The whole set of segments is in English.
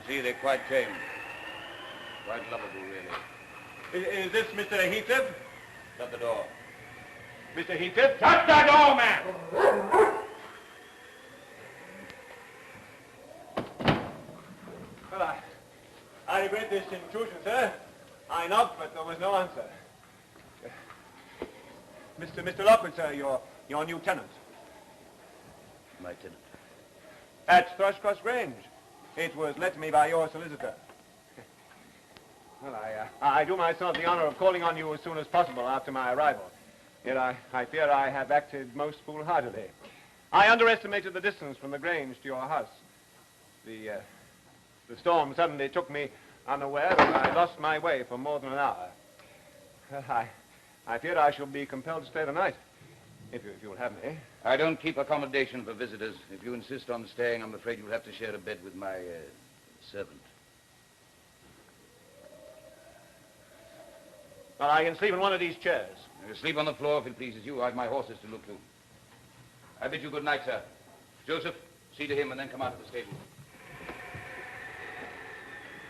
see, they're quite tame. Quite lovable, really. Is this Mr. Heathcliff? Shut the door. Mr. Heathcliff? Shut the door, man! Well, I regret this intrusion, sir. I knocked, but there was no answer. Mr. Lockwood, sir, your new tenant. My tenant. At Thrushcross Grange. It was let to me by your solicitor. Well, I do myself the honor of calling on you as soon as possible after my arrival. Yet I fear I have acted most foolhardily. I underestimated the distance from the Grange to your house. The storm suddenly took me unaware, and I lost my way for more than an hour. Well, I fear I shall be compelled to stay the night, if you'll have me. I don't keep accommodation for visitors. If you insist on staying, I'm afraid you'll have to share a bed with my servant. Well, I can sleep in one of these chairs. You sleep on the floor if it pleases you. I have my horses to look to. I bid you good night, sir. Joseph, see to him and then come out of the stable.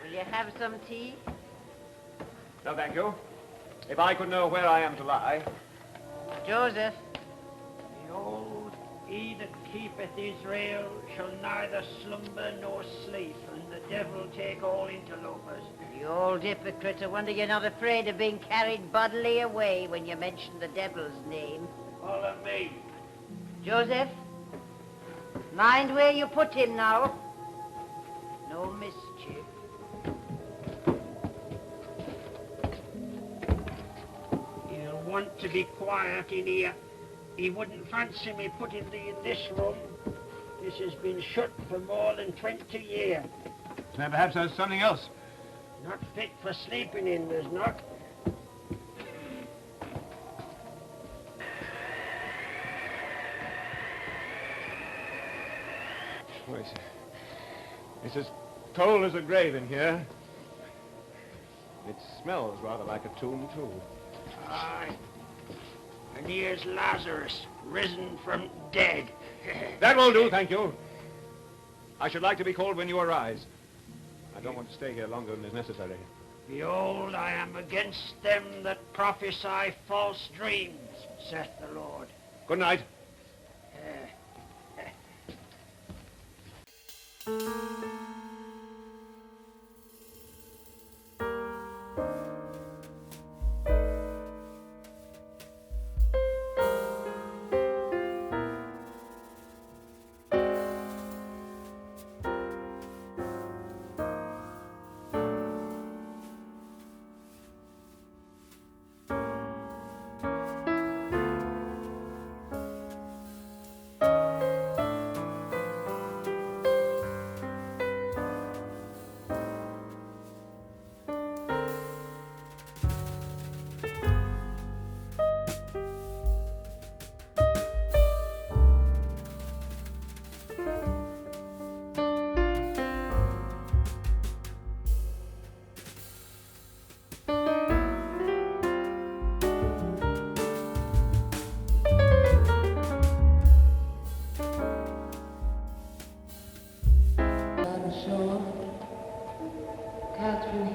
Will you have some tea? No, thank you. If I could know where I am to lie. Joseph. Behold, he that keepeth Israel shall neither slumber nor sleep, and the devil take all interlopers. You old hypocrite, I wonder you're not afraid of being carried bodily away when you mention the devil's name. Follow me. Joseph, mind where you put him now. No mischief. He'll want to be quiet in here. He wouldn't fancy me putting thee in this room. This has been shut for more than 20 years. Then perhaps there's something else. Not fit for sleeping in, there's not. Oh, it's as cold as a grave in here. It smells rather like a tomb, too. Aye. And here's Lazarus, risen from dead. That won't do, thank you. I should like to be called when you arise. I don't want to stay here longer than is necessary. Behold, I am against them that prophesy false dreams, saith the Lord. Good night.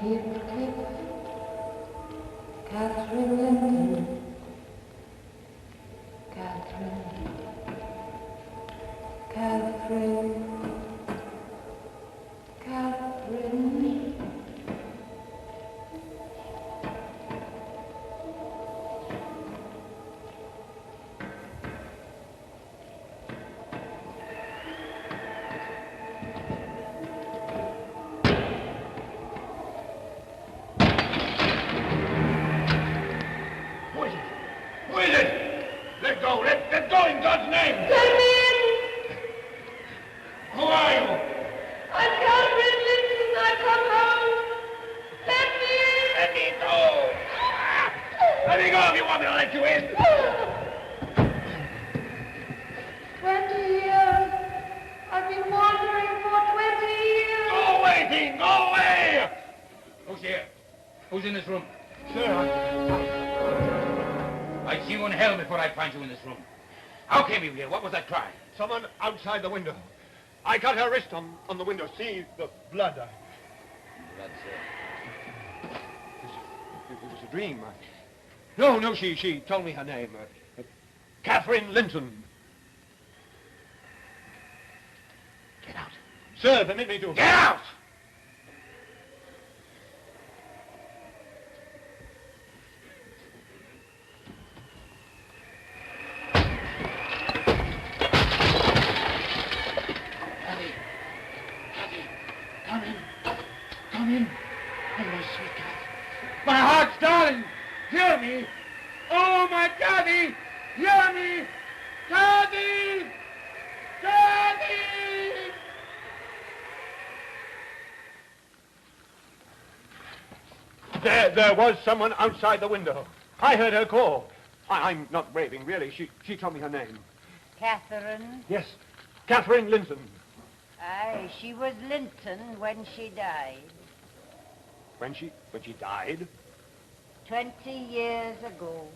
Heathcliff, Edgar Linton, Catherine. Let go in God's name! Let me in! Who are you? I'm Edgar Linton. I come home. Let me in! Let me go! Let me go if you want me to let you in! 20 years. I've been wandering for 20 years. Go away, Dean! Go away! Who's here? Who's in this room? Sir, I'd see you in hell before I'd find you in this room. How came you here? What was that cry? someone outside the window. I cut her wrist on the window. See the blood. blood, sir. It was a dream. No, she told me her name. Catherine Linton. Get out. Sir, permit me to... Get out! Come in. Oh, my sweetheart. My heart's darling. Hear me. Oh, my Daddy. Hear me. Daddy. Daddy. There was someone outside the window. I heard her call. I'm not raving, really. She told me her name. Catherine? Yes, Catherine Linton. Aye, she was Linton when she died. When she died? 20 years ago.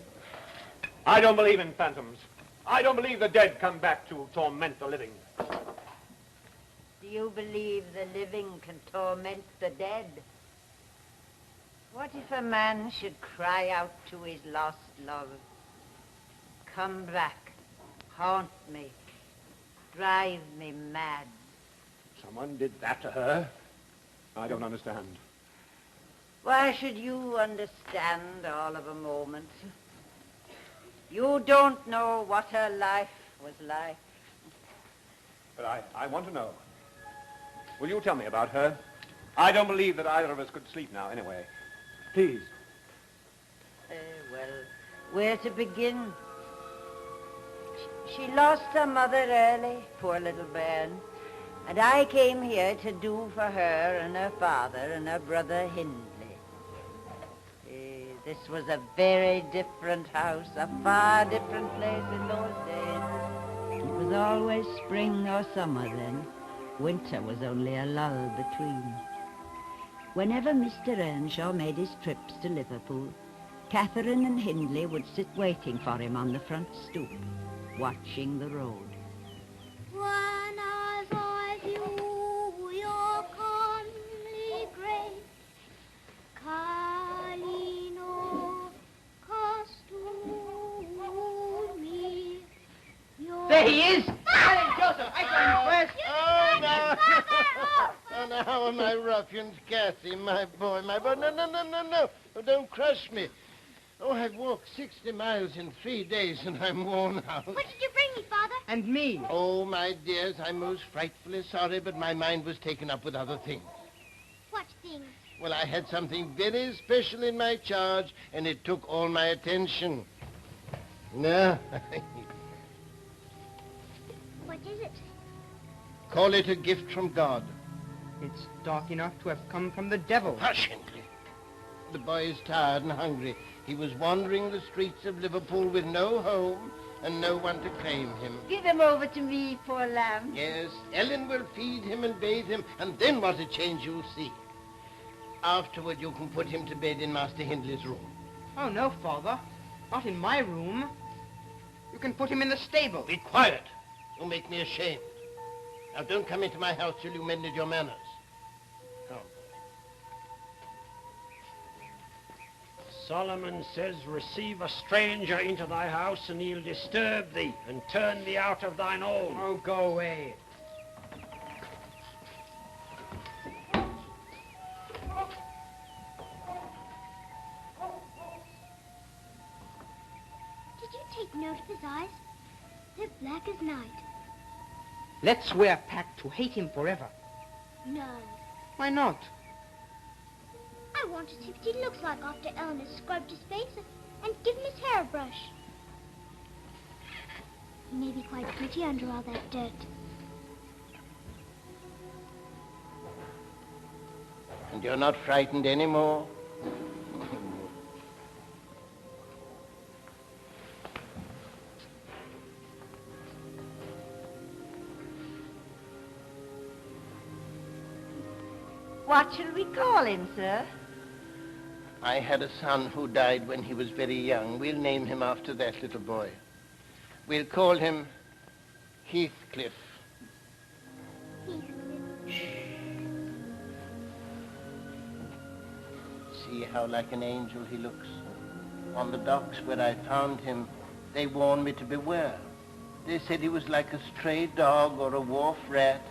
I don't believe in phantoms. I don't believe the dead come back to torment the living. Do you believe the living can torment the dead? What if a man should cry out to his lost love? Come back, haunt me, drive me mad. Someone did that to her? I don't understand. Why should you understand all of a moment? You don't know what her life was like. But I want to know. Will you tell me about her? I don't believe that either of us could sleep now, anyway. Please. Well, where to begin? She lost her mother early, poor little bairn. And I came here to do for her and her father and her brother Hindley. This was a very different house, a far different place in those days. It was always spring or summer then. Winter was only a lull between. Whenever Mr. Earnshaw made his trips to Liverpool, Catherine and Hindley would sit waiting for him on the front stoop, watching the road. When I saw you, your comely grace, Carlino costumi. There he is! Hey, Joseph, I got him first. Oh, no. Oh, now, how are my ruffians, Cassie, my boy. No. Oh, don't crush me. Oh, I've walked 60 miles in 3 days, and I'm worn out. What did you bring me, Father? And me. Oh, my dears, I'm most frightfully sorry, but my mind was taken up with other things. What things? Well, I had something very special in my charge, and it took all my attention. No. What is it? Call it a gift from God. It's dark enough to have come from the devil. Hush, Hindley. The boy is tired and hungry. He was wandering the streets of Liverpool with no home and no one to claim him. Give him over to me, poor lamb. Yes, Ellen will feed him and bathe him, and then what a change you'll see. Afterward, you can put him to bed in Master Hindley's room. Oh, no, Father. Not in my room. You can put him in the stable. Be quiet. You'll make me ashamed. Now, don't come into my house till you mended your manners. Come. Solomon says, receive a stranger into thy house, and he'll disturb thee, and turn thee out of thine own. Oh, go away. Did you take note of his eyes? They're black as night. Let's swear a pact to hate him forever. No. Why not? I want to see what he looks like after Ellen has scrubbed his face and give him his hairbrush. He may be quite pretty under all that dirt. And you're not frightened anymore? What shall we call him, sir? I had a son who died when he was very young. We'll name him after that little boy. We'll call him Heathcliff. see how like an angel he looks. On the docks where I found him, they warned me to beware. They said he was like a stray dog or a wharf rat,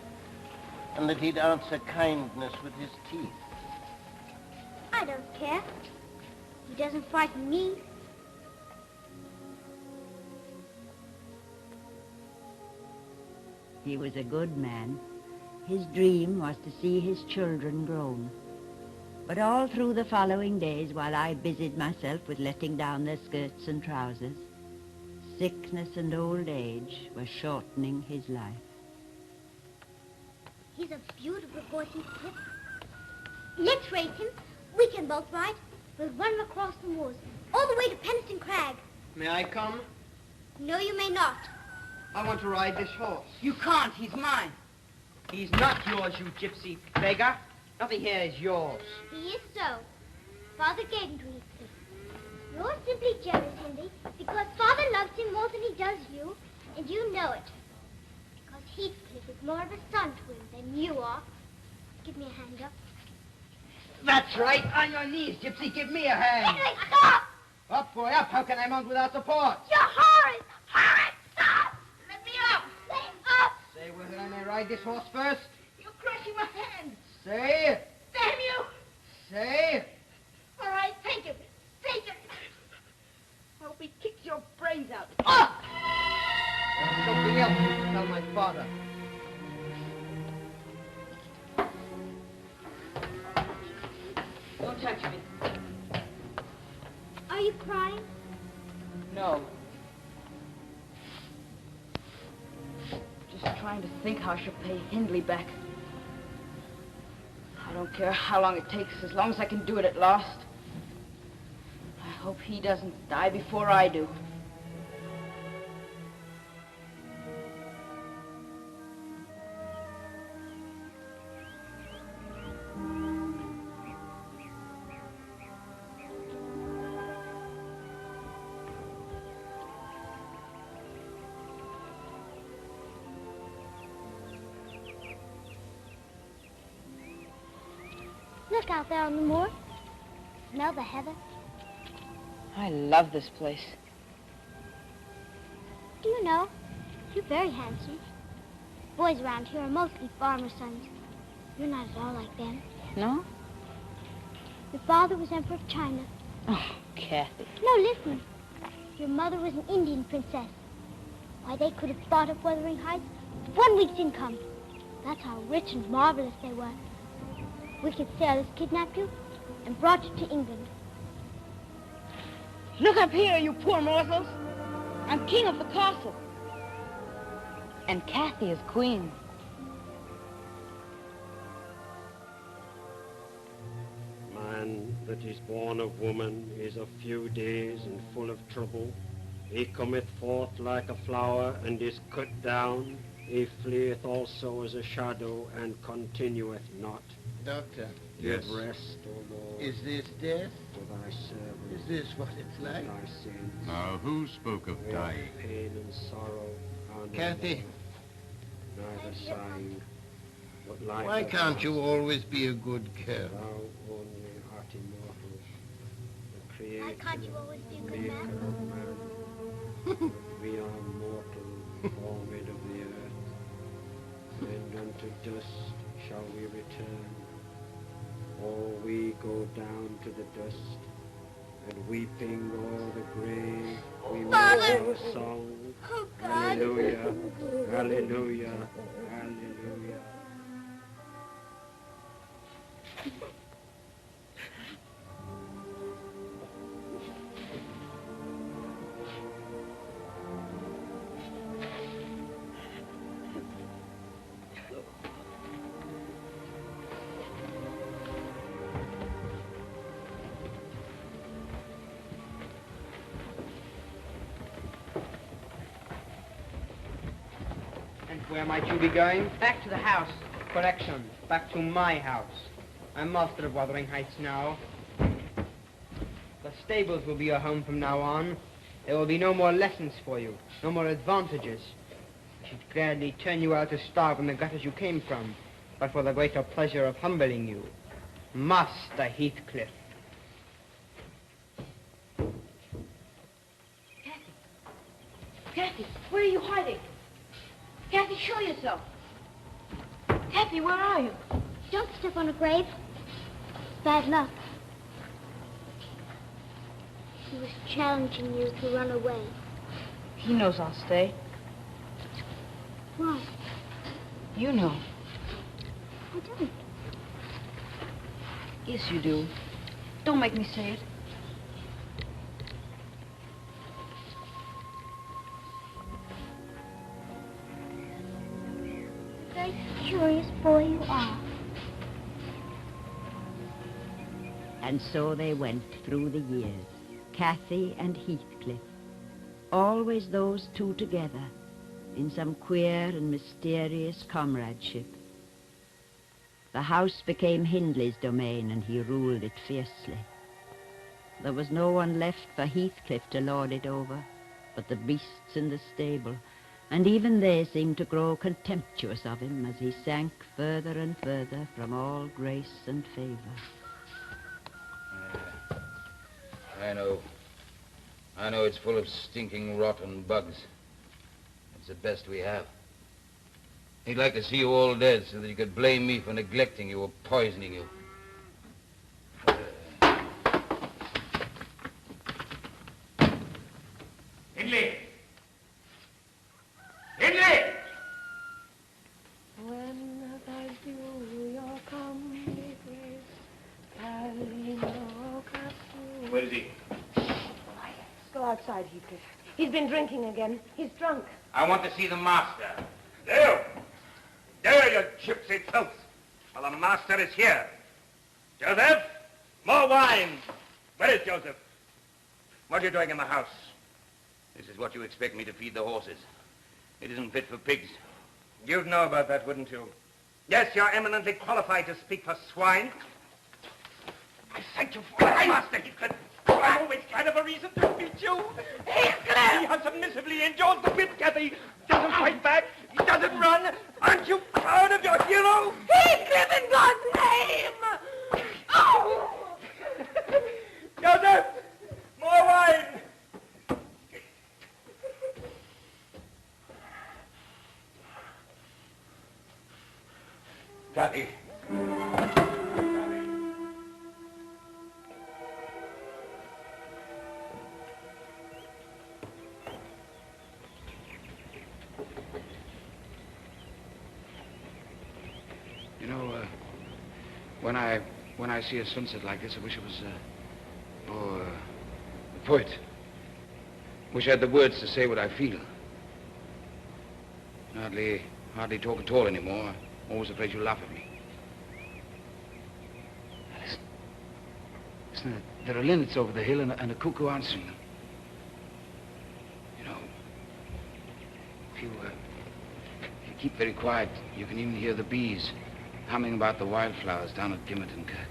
and that he'd answer kindness with his teeth. I don't care. He doesn't frighten me. He was a good man. His dream was to see his children grown. But all through the following days, while I busied myself with letting down their skirts and trousers, sickness and old age were shortening his life. He's a beautiful horse, Heathcliff. Let's race him. We can both ride. We'll run him across the moors, all the way to Penistone Crag. May I come? No, you may not. I want to ride this horse. You can't. He's mine. He's not yours, you gypsy beggar. Nothing here is yours. He is so. Father gave him to Heathcliff. You're simply jealous, Henry, because Father loves him more than he does you, and you know it. Because Heathcliff is more of a son to him than you are. Give me a hand up. That's right. On your knees, gypsy. Give me a hand. Henry, stop! Up, boy, up. How can I mount without support? You're horrid! Horrid! Stop! Let me up! Let him up! Say whether I may ride this horse first. You're crushing my hand. Say. Damn you! Say. All right, take him. Take him. I hope he kicks your brains out. Ah! There's something else to tell my father. Don't touch me. Are you crying? No. Just trying to think how I shall pay Hindley back. I don't care how long it takes, as long as I can do it at last. I hope he doesn't die before I do. Look out there on the moor. Smell the heather. I love this place. Do you know, you're very handsome. Boys around here are mostly farmer sons. You're not at all like them. No? Your father was Emperor of China. Oh, Kathy. No, listen. Your mother was an Indian princess. Why, they could have bought up Wuthering Heights with 1 week's income. That's how rich and marvelous they were. Wicked sailors kidnapped you and brought you to England. Look up here, you poor morsels. I'm king of the castle. And Kathy is queen. Man that is born of woman is of few days and full of trouble. He cometh forth like a flower and is cut down. He fleeth also as a shadow and continueth not. Doctor. Give rest, O Lord, Is this death? to thy servant. Is this what it's like? Thy sins. Now, who spoke of Where dying? pain and sorrow are no Kathy. more, neither sighing, but life Why can't you everlasting. always be a good girl? Thou only art immortal, the creator, Why can't you always be a good maker man? of man. But we are mortal, all made of the earth, and unto dust shall we return. All we go down to the dust, and weeping o'er the grave, we make our song. Oh, God. Hallelujah, hallelujah, hallelujah. And where might you be going? Back to the house. Correction. Back to my house. I'm master of Wuthering Heights now. The stables will be your home from now on. There will be no more lessons for you, no more advantages. I should gladly turn you out to starve in the gutters you came from, but for the greater pleasure of humbling you. Master Heathcliff. Where are you hiding? Kathy, show yourself. Kathy, where are you? Don't step on a grave. Bad luck. He was challenging you to run away. He knows I'll stay. Why? You know. I don't. Yes, you do. Don't make me say it. Very curious boy you are. And so they went through the years, Kathy and Heathcliff, always those two together, in some queer and mysterious comradeship. The house became Hindley's domain, and he ruled it fiercely. There was no one left for Heathcliff to lord it over, but the beasts in the stable, and even they seemed to grow contemptuous of him as he sank further and further from all grace and favor. I know it's full of stinking rot and bugs. It's the best we have. He'd like to see you all dead so that he could blame me for neglecting you or poisoning you. Hindley! Hindley! When I do your comely grace, Where is he? go outside, Heathcliff. He's been drinking again. He's drunk. I want to see the master. There, you gypsy filth. Well, the master is here. Joseph, more wine. Where is Joseph? What are you doing in the house? This is what you expect me to feed the horses. It isn't fit for pigs. You'd know about that, wouldn't you? Yes, you're eminently qualified to speak for swine. I thank you for it, Master Heathcliff. I'm always kind of a reason to beat you. Heathcliff! He has submissively endured the whip, Kathy. Doesn't fight back. He doesn't run. Aren't you proud of your hero? Heathcliff, in God's name! Oh! Joseph! More wine! Kathy. You know, when I see a sunset like this, I wish I was, a poet. Wish I had the words to say what I feel. Hardly talk at all anymore. Always afraid you'll laugh at me. Listen, there are linnets over the hill and a cuckoo answering them. You know, if you keep very quiet, you can even hear the bees humming about the wildflowers down at Gimmerton Kirk.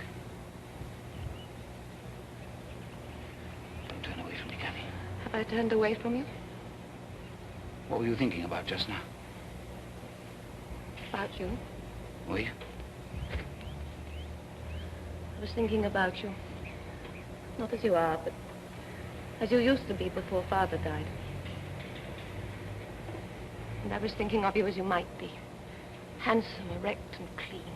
Don't turn away from me, Kathy. Have I turned away from you? What were you thinking about just now? About you? Were you? I was thinking about you. Not as you are, but as you used to be before Father died. And I was thinking of you as you might be. Handsome, erect, and clean.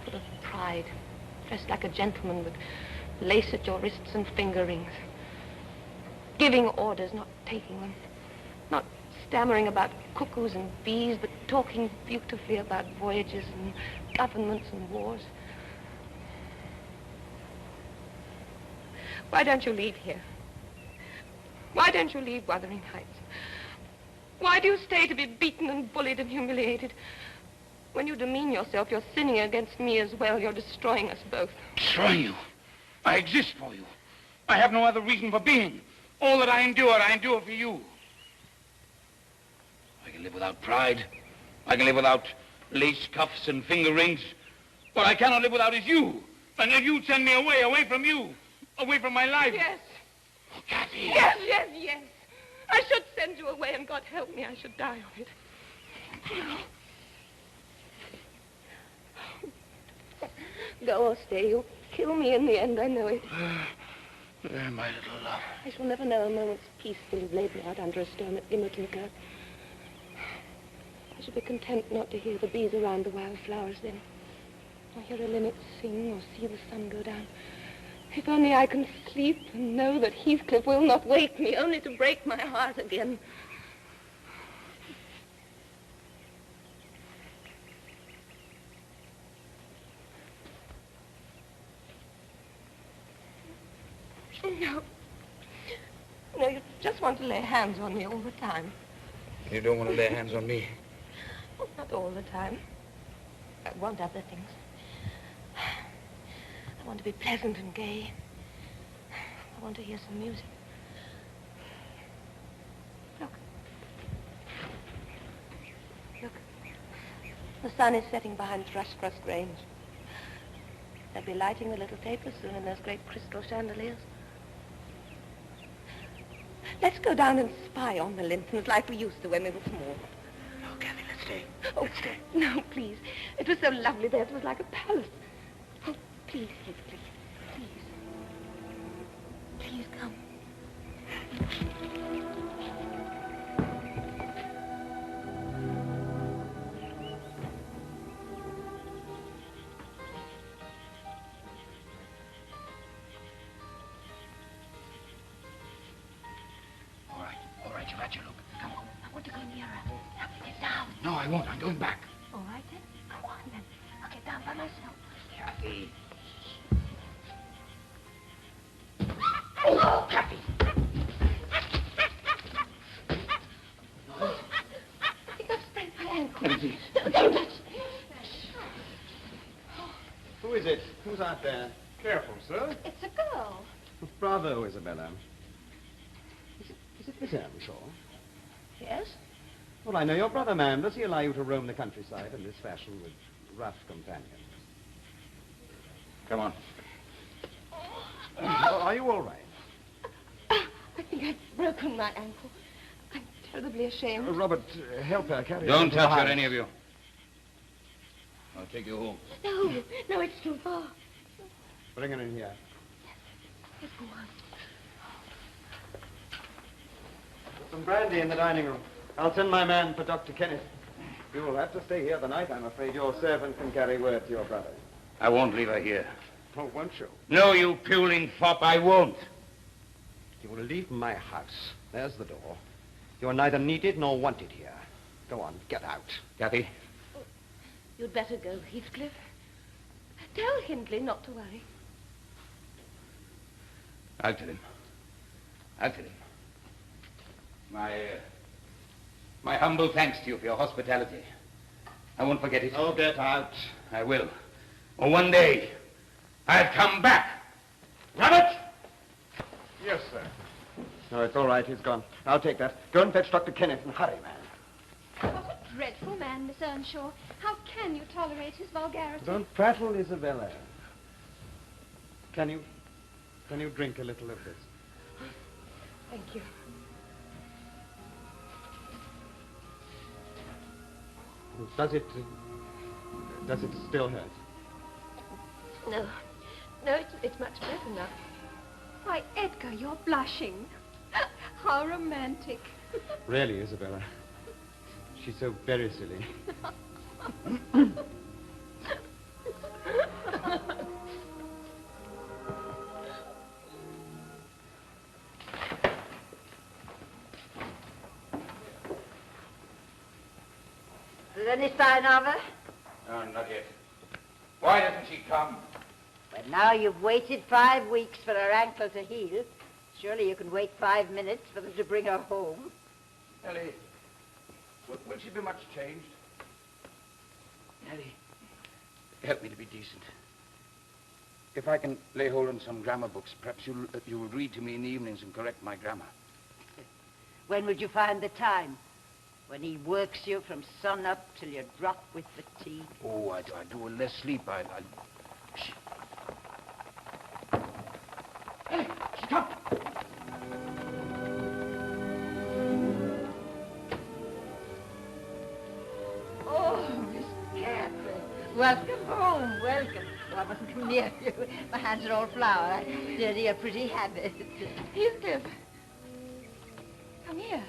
Full of pride. Dressed like a gentleman with lace at your wrists and finger rings. Giving orders, not taking them. Not stammering about cuckoos and bees, but talking beautifully about voyages and governments and wars. Why don't you leave here? Why don't you leave Wuthering Heights? Why do you stay to be beaten and bullied and humiliated? When you demean yourself, you're sinning against me as well. You're destroying us both. Destroying you? I exist for you. I have no other reason for being. All that I endure for you. I can live without pride. I can live without lace cuffs and finger rings. What I cannot live without is you. And if you send me away from you, away from my life. Yes. Oh, Kathy. Yes, yes, yes. I should send you away, and God help me, I should die of it. Go or stay. You'll kill me in the end, I know it. My little love. I shall never know a moment's peace till you've laid me out under a stone at Immerton. I shall be content not to hear the bees around the wildflowers then, or hear a linnet sing, or see the sun go down. If only I can sleep and know that Heathcliff will not wake me, only to break my heart again. No. No, you just want to lay hands on me all the time. You don't want to lay hands on me? Oh, not all the time. I want other things. I want to be pleasant and gay. I want to hear some music. Look. Look. The sun is setting behind Thrushcross Grange. They'll be lighting the little tapers soon in those great crystal chandeliers. Let's go down and spy on the Lintons like we used to when we were small. No, Kathy, let's stay. Oh, stay. No, please. It was so lovely there. It was like a palace. Oh, please, Heathcliff. Please. Please come. All right, you've had your look. Come on. I want to go nearer. Now, get down. No, I won't. I'm going back. All right, then. Go on, then. I'll get down by myself. Kathy. Oh, Kathy. I think I've sprained my ankle. Let me see. Don't touch me. Who is it? Who's out there? Careful, sir. It's a girl. Bravo, Isabella. Is it Miss Earnshaw? Yes? Well, I know your brother, ma'am. Does he allow you to roam the countryside in this fashion with rough companions? Come on. Are you all right? I think I've broken my ankle. I'm terribly ashamed. Robert, help her carry her. Don't into the touch her, house. any of you. I'll take you home. No, it's too far. Bring her in here. Yes, go on. Some brandy in the dining room. I'll send my man for Dr. Kenneth. You will have to stay here the night. I'm afraid your servant can carry word to your brother. I won't leave her here. Oh, won't you? No, you puling fop, I won't. You will leave my house. There's the door. You're neither needed nor wanted here. Go on, get out. Kathy? You'd better go, Heathcliff. Tell Hindley not to worry. I'll tell him. I'll tell him. My humble thanks to you for your hospitality. I won't forget it. Oh, get out. I will. Oh, one day, I'll come back. Robert! Yes, sir. No, it's all right. He's gone. I'll take that. Go and fetch Dr. Kenneth and hurry, man. What a dreadful man, Miss Earnshaw. How can you tolerate his vulgarity? Don't prattle, Isabella. Can you drink a little of this? Thank you. Does it still hurt? No, it's much better now. Why, Edgar, you're blushing. How romantic. Really, Isabella. She's so very silly. Is there any sign of her? No, not yet. Why doesn't she come? Well, now you've waited 5 weeks for her ankle to heal. Surely you can wait 5 minutes for them to bring her home. Nellie, will she be much changed? Nellie, help me to be decent. If I can lay hold on some grammar books, perhaps you'll read to me in the evenings and correct my grammar. When would you find the time? When he works you from sun up till you drop with fatigue? Oh, I do with less sleep. Shh. Hey, stop! Oh, Miss Catherine. Welcome home. home. Welcome. Oh, I mustn't come near you. My hands are all flour. I dirty a pretty habit. Heathcliff. Come here.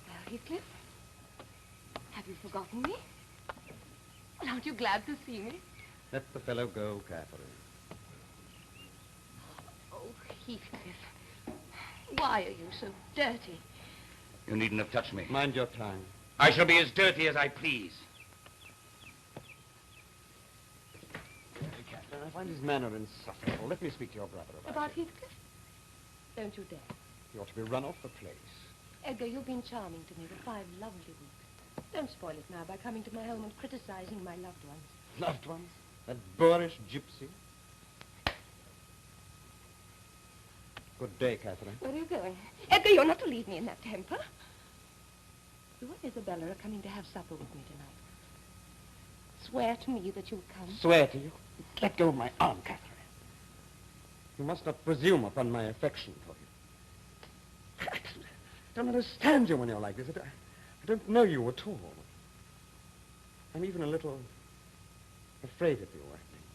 Well, Heathcliff, have you forgotten me? Well, aren't you glad to see me? Let the fellow go, Catherine. Oh, Heathcliff, why are you so dirty? You needn't have touched me. Mind your tongue. I shall be as dirty as I please. Catherine, I find his manner insufferable. Let me speak to your brother about it. Heathcliff? Don't you dare. He ought to be run off the place. Edgar, you've been charming to me for 5 lovely weeks. Don't spoil it now by coming to my home and criticizing my loved ones. Loved ones? That boorish gypsy? Good day, Catherine. Where are you going? Edgar, you're not to leave me in that temper. You and Isabella are coming to have supper with me tonight. Swear to me that you'll come. Swear to you? Let go of my arm, Catherine. You must not presume upon my affection for you. I don't understand you when you're like this. I don't know you at all. I'm even a little afraid of you, I think.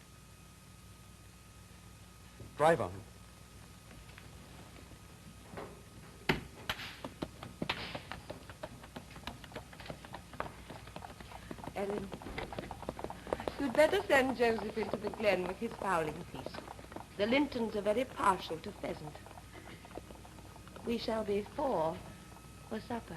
Drive on. Ellen, you'd better send Joseph into the glen with his fowling piece. The Lintons are very partial to pheasant. We shall be 4 for supper.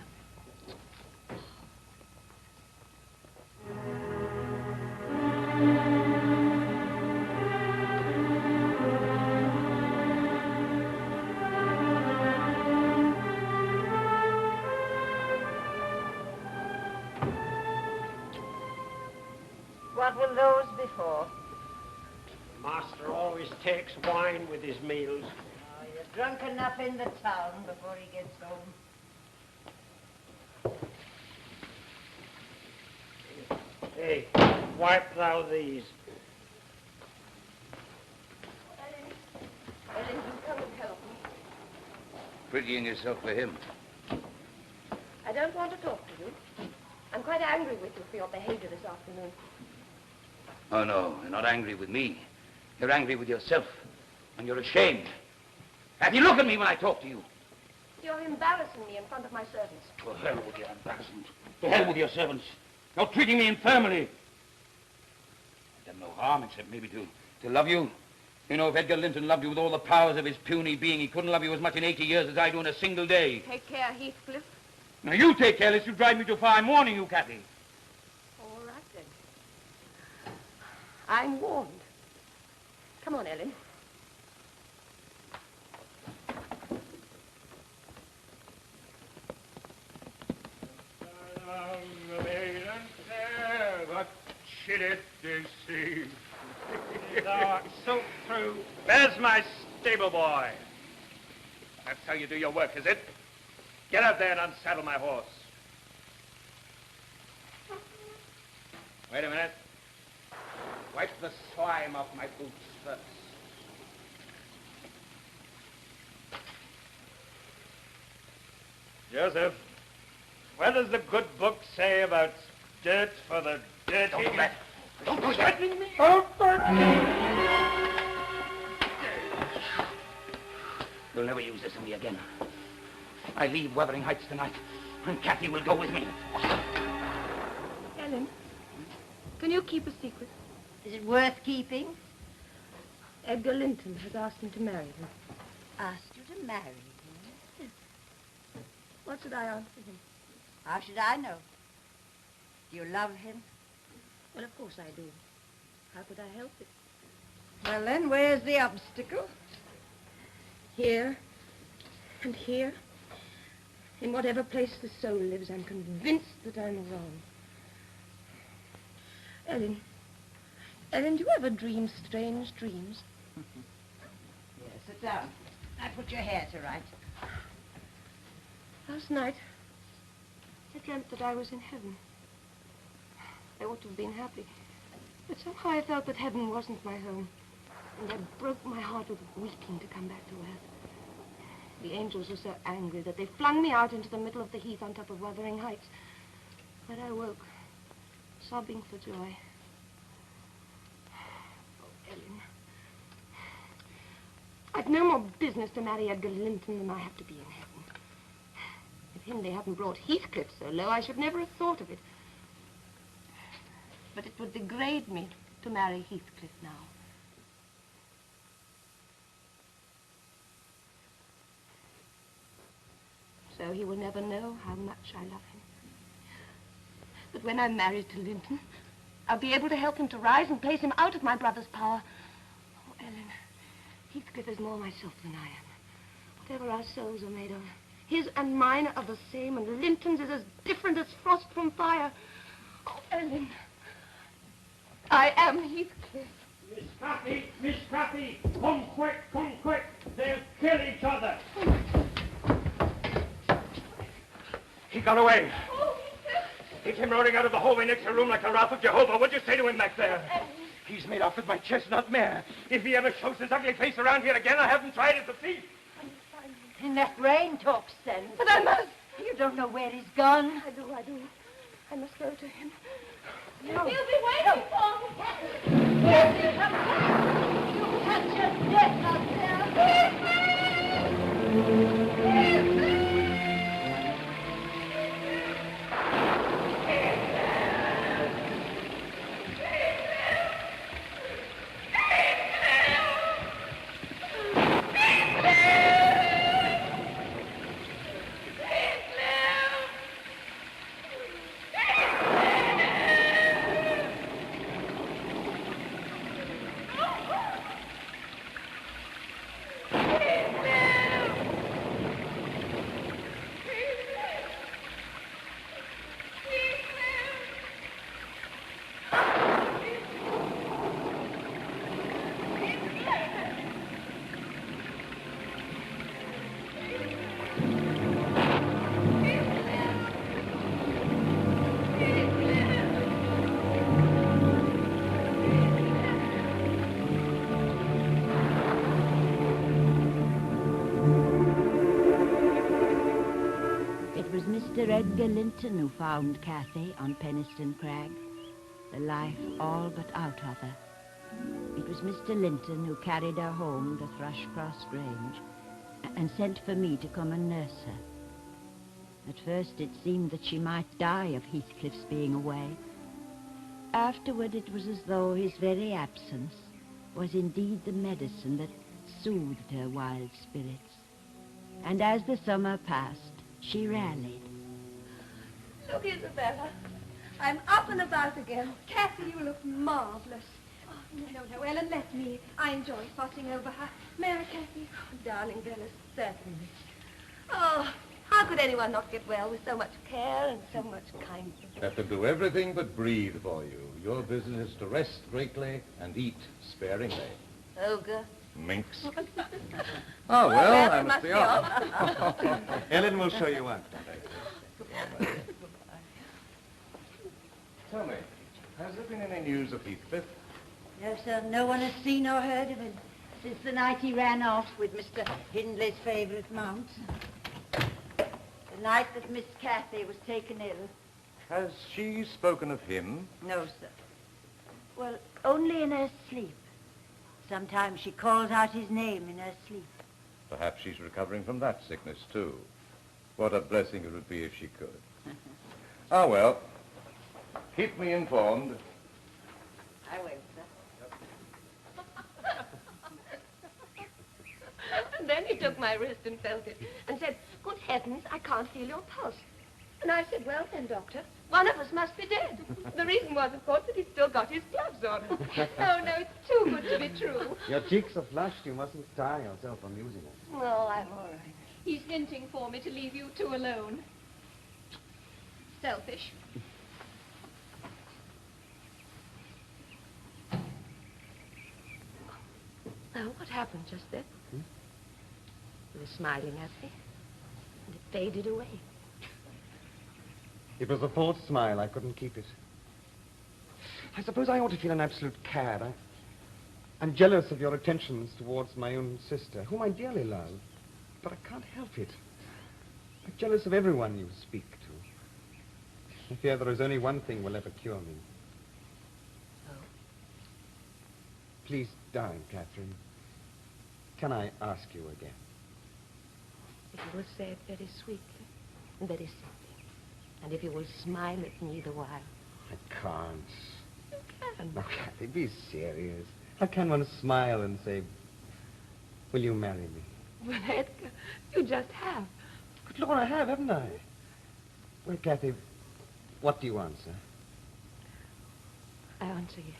What will those be for? Master always takes wine with his meals. Oh, you're drunk enough in the town before he gets home. Hey, wipe thou these. Ellen, you come and help me. Prettying yourself for him. I don't want to talk to you. I'm quite angry with you for your behavior this afternoon. Oh, no, you're not angry with me. You're angry with yourself, and you're ashamed. Have you look at me when I talk to you? You're embarrassing me in front of my servants. To hell with your embarrassment. To hell with your servants. You're treating me infernally. I've done no harm except maybe to love you. You know, if Edgar Linton loved you with all the powers of his puny being, he couldn't love you as much in 80 years as I do in a single day. Take care, Heathcliff. Now, you take care lest you drive me too far. I'm warning you, Kathy. All right, then. I'm warned. Come on, Ellen. The maiden fair, but she did deceive. Thou art so true. There's my stable boy. That's how you do your work, is it? Get up there and unsaddle my horse. Wait a minute. Wipe the slime off my boots first. Joseph, what does the good book say about dirt for the dirty? Don't do that. Don't do that. Threatening me? Don't threaten me. You'll never use this on me again. I leave Wuthering Heights tonight, and Kathy will go with me. Ellen, can you keep a secret? Is it worth keeping? Edgar Linton has asked me to marry him. Asked you to marry him? What should I answer him? How should I know? Do you love him? Well, of course I do. How could I help it? Well, then, where's the obstacle? Here and here. In whatever place the soul lives, I'm convinced that I'm wrong. Ellen, do you ever dream strange dreams? Yes, sit down. Now put your hair to right. Last night, I dreamt that I was in heaven. I ought to have been happy, but somehow I felt that heaven wasn't my home, and that broke my heart with weeping to come back to earth. The angels were so angry that they flung me out into the middle of the heath on top of Wuthering Heights. But I woke. sobbing for joy. Oh, Ellen. I've no more business to marry Edgar Linton than I have to be in heaven. If Hindley hadn't brought Heathcliff so low, I should never have thought of it. But it would degrade me to marry Heathcliff now. So he will never know how much I love him. But when I'm married to Linton, I'll be able to help him to rise and place him out of my brother's power. Oh, Ellen, Heathcliff is more myself than I am. Whatever our souls are made of, his and mine are the same, and Linton's is as different as frost from fire. Oh, Ellen, I am Heathcliff. Miss Cathy, come quick, come quick. They'll kill each other. He got away. Oh, He came roaring out of the hallway next to the room like the wrath of Jehovah. What'd you say to him back there? He's made off with my chestnut mare. If he ever shows his ugly face around here again, I haven't tried it to thief. And that rain talks sense. But I must. You don't know where he's gone. I do. I must go to him. No. He'll be waiting for me. Yes, you catch your death out there. Mr. Edgar Linton who found Cathy on Penistone Crag, the life all but out of her. It was Mr. Linton who carried her home to Thrushcross Grange and sent for me to come and nurse her. At first it seemed that she might die of Heathcliff's being away. Afterward it was as though his very absence was indeed the medicine that soothed her wild spirits. And as the summer passed, she rallied. Look, Isabella. I'm up and about again. Cathy, you look marvelous. Oh, no, Ellen, let me. I enjoy fussing over her. May I, Cathy? Oh, darling Bella, certainly. Oh, how could anyone not get well with so much care and so much kindness? Have to do everything but breathe for you. Your business is to rest greatly and eat sparingly. Ogre. Minx. Oh, well, I must be off. Ellen will show you out. Tell me, has there been any news of Heathcliff? No, sir, no one has seen or heard of him since the night he ran off with Mr. Hindley's favourite mount. The night that Miss Cathy was taken ill. Has she spoken of him? No, sir. Well, only in her sleep. Sometimes she calls out his name in her sleep. Perhaps she's recovering from that sickness, too. What a blessing it would be if she could. Ah, well, keep me informed. I will, sir. And then he took my wrist and felt it and said, "Good heavens, I can't feel your pulse." And I said, "Well then, doctor, one of us must be dead." The reason was, of course, that he'd still got his gloves on. Oh, no, it's too good to be true. Your cheeks are flushed. You mustn't tire yourself amusing us. No, I'm all right. He's hinting for me to leave you two alone. Selfish. Oh, what happened just then? You were smiling at me, and it faded away. It was a false smile. I couldn't keep it. I suppose I ought to feel an absolute cad. I'm jealous of your attentions towards my own sister, whom I dearly love. But I can't help it. I'm jealous of everyone you speak to. I fear there is only one thing will ever cure me. Please don't, Catherine. Can I ask you again? If you will say it very sweetly and very simply, and if you will smile at me the while. I can't. You can. No, Kathy, be serious. How can one smile and say, will you marry me? Well, Edgar, you just have. Good Lord, I have, haven't I? Well, Kathy, what do you answer? I answer yes.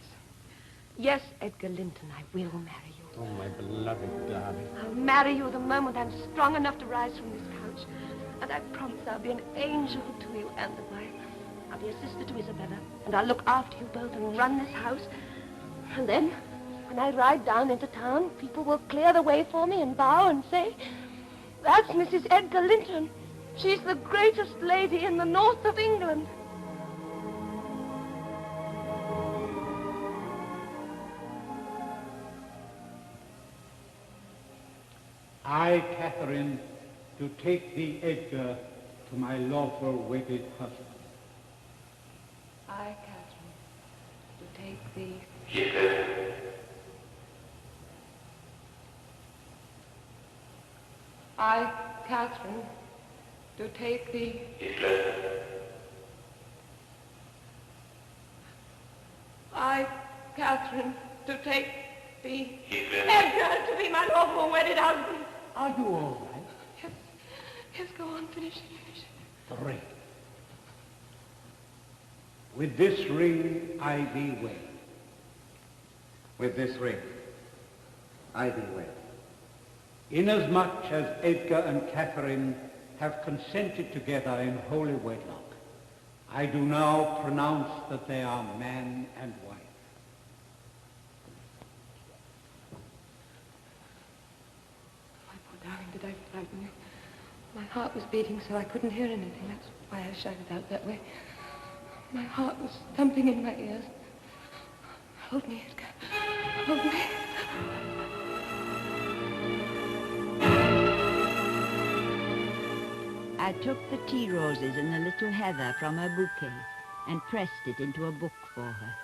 Yes, Edgar Linton, I will marry you. Oh, my beloved darling. I'll marry you the moment I'm strong enough to rise from this couch. And I promise I'll be an angel to you and the wife. I'll be a sister to Isabella, and I'll look after you both and run this house. And then, when I ride down into town, people will clear the way for me and bow and say, "That's Mrs. Edgar Linton. She's the greatest lady in the north of England." I, Catherine, do take thee, Edgar, to my lawful wedded husband. I, Catherine, do take thee... I, Catherine, do take thee... I, Catherine, do take thee... Edgar, to be my lawful wedded husband. Are you all right? Yes, yes, go on, finish it. The ring. With this ring I thee wed. With this ring, I thee wed. Inasmuch as Edgar and Catherine have consented together in holy wedlock, I do now pronounce that they are man and wife. Darling, did I frighten you? My heart was beating so I couldn't hear anything. That's why I shouted out that way. My heart was thumping in my ears. Hold me, Edgar. Hold me. I took the tea roses and the little heather from her bouquet and pressed it into a book for her.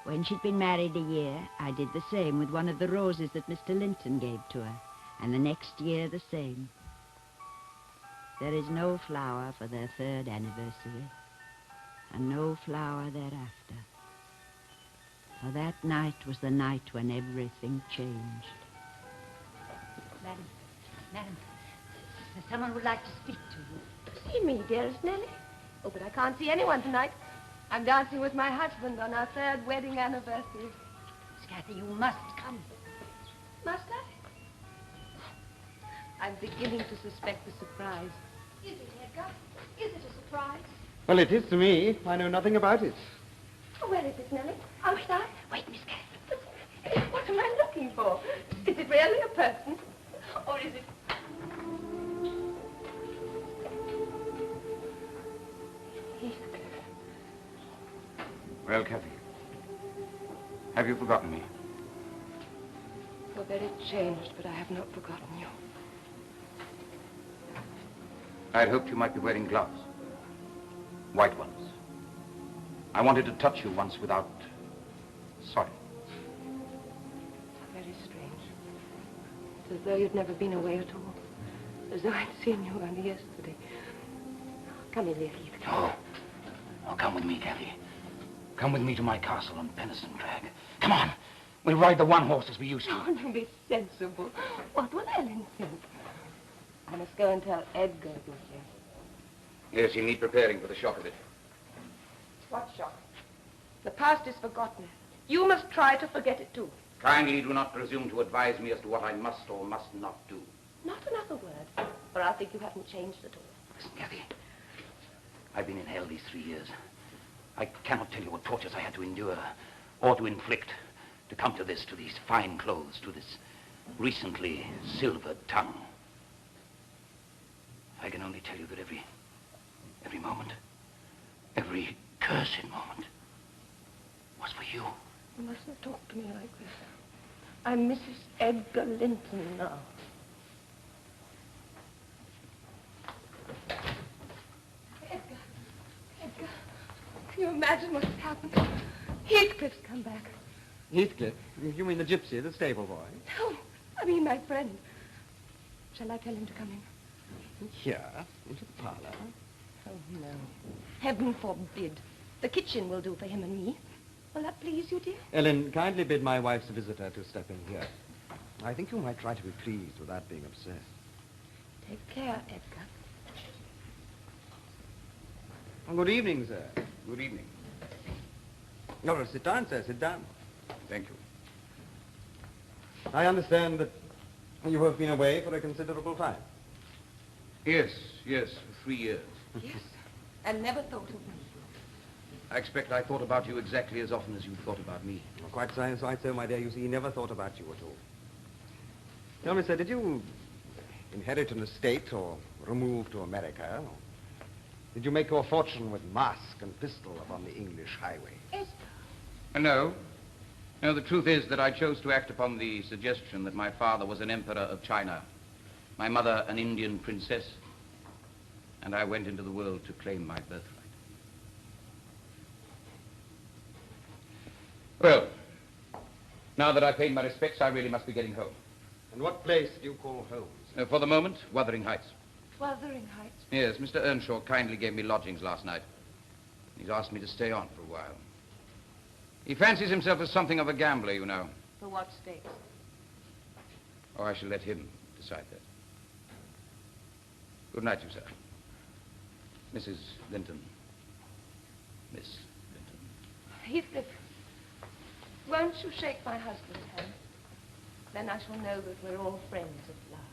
When she'd been married a year, I did the same with one of the roses that Mr. Linton gave to her. And the next year the same. There is no flower for their 3rd anniversary, and no flower thereafter. For that night was the night when everything changed. Madam, someone would like to speak to you. See me, dearest Nellie? Oh, but I can't see anyone tonight. I'm dancing with my husband on our 3rd wedding anniversary. Miss Cathy, you must come. Must I? I'm beginning to suspect the surprise. Is it, Edgar? Is it a surprise? Well, it is to me. I know nothing about it. Oh, where is it, Nellie? Outside? Wait, Miss Cathy. What am I looking for? Is it really a person? Or is it... Heathcliff. Well, Kathy, have you forgotten me? You're very changed, but I have not forgotten you. I had hoped you might be wearing gloves. White ones. I wanted to touch you once without... Sorry. Very strange. It's as though you'd never been away at all. As though I'd seen you only yesterday. Come in, dear Heathcliff. No. Oh, come with me, Kathy. Come with me to my castle on Penistone Crag. Come on. We'll ride the one horse as we used to. Oh, no, be sensible. What will Ellen think? I must go and tell Edgar, don't you? Yes, you need preparing for the shock of it. What shock? The past is forgotten. You must try to forget it, too. Kindly do not presume to advise me as to what I must or must not do. Not another word, or I'll think you haven't changed at all. Listen, Kathy. I've been in hell these 3 years. I cannot tell you what tortures I had to endure or to inflict to come to this, to these fine clothes, to this recently silvered tongue. I can only tell you that every moment, every cursed moment was for you. You mustn't talk to me like this. I'm Mrs. Edgar Linton now. Edgar, can you imagine what's happened? Heathcliff's come back. Heathcliff? You mean the gypsy, the stable boy? No, I mean my friend. Shall I tell him to come in? Here, into the parlor. Oh, no. Heaven forbid. The kitchen will do for him and me. Will that please you, dear? Ellen, kindly bid my wife's visitor to step in here. I think you might try to be pleased without being obsessed. Take care, Edgar. Well, good evening, sir. Good evening. No, sit down, sir. Sit down. Thank you. I understand that you have been away for a considerable time. Yes, for 3 years. Yes, and never thought of me. I expect I thought about you exactly as often as you thought about me. Well, quite so, my dear. You see, he never thought about you at all. Tell me, sir, did you inherit an estate or remove to America? Or did you make your fortune with mask and pistol upon the English highway? No. No, the truth is that I chose to act upon the suggestion that my father was an emperor of China, my mother an Indian princess, and I went into the world to claim my birthright. Well, now that I've paid my respects, I really must be getting home. And what place do you call home, sir? For the moment, Wuthering Heights. Wuthering Heights? Yes, Mr. Earnshaw kindly gave me lodgings last night. He's asked me to stay on for a while. He fancies himself as something of a gambler, you know. For what stakes? Oh, I shall let him decide that. Good night, you, sir. Mrs. Linton. Miss Linton. Heathcliff, won't you shake my husband's hand? Then I shall know that we're all friends at last.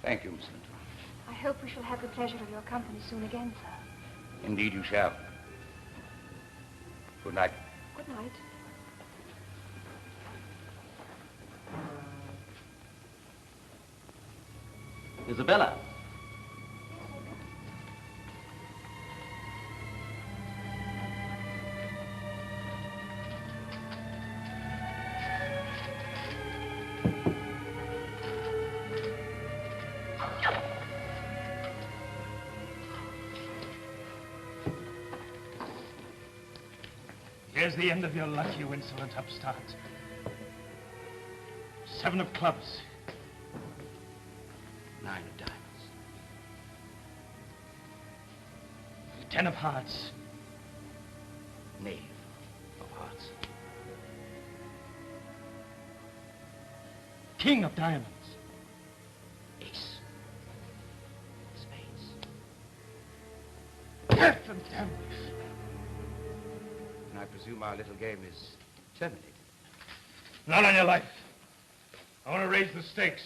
Thank you, Miss Linton. I hope we shall have the pleasure of your company soon again, sir. Indeed you shall. Good night. Good night. Isabella. Here's the end of your luck, you insolent upstart. 7 of clubs. 9 of diamonds. 10 of hearts. Knave of hearts. King of diamonds. Ace. Spades. Death and damnation. And I presume our little game is terminated. Not on your life. I want to raise the stakes.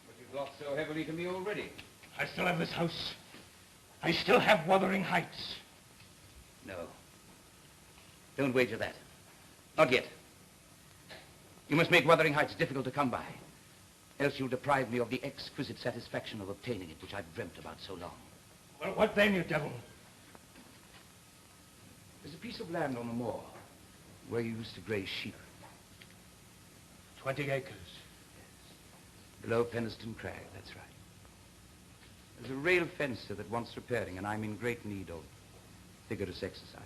But you've lost so heavily to me already. I still have this house. I still have Wuthering Heights. No. Don't wager that. Not yet. You must make Wuthering Heights difficult to come by. Else you'll deprive me of the exquisite satisfaction of obtaining it, which I've dreamt about so long. Well, what then, you devil? There's a piece of land on the moor where you used to graze sheep. 20 acres. Yes. Below Penistone Crag, that's right. There's a rail fence that wants repairing, and I'm in great need of vigorous exercise.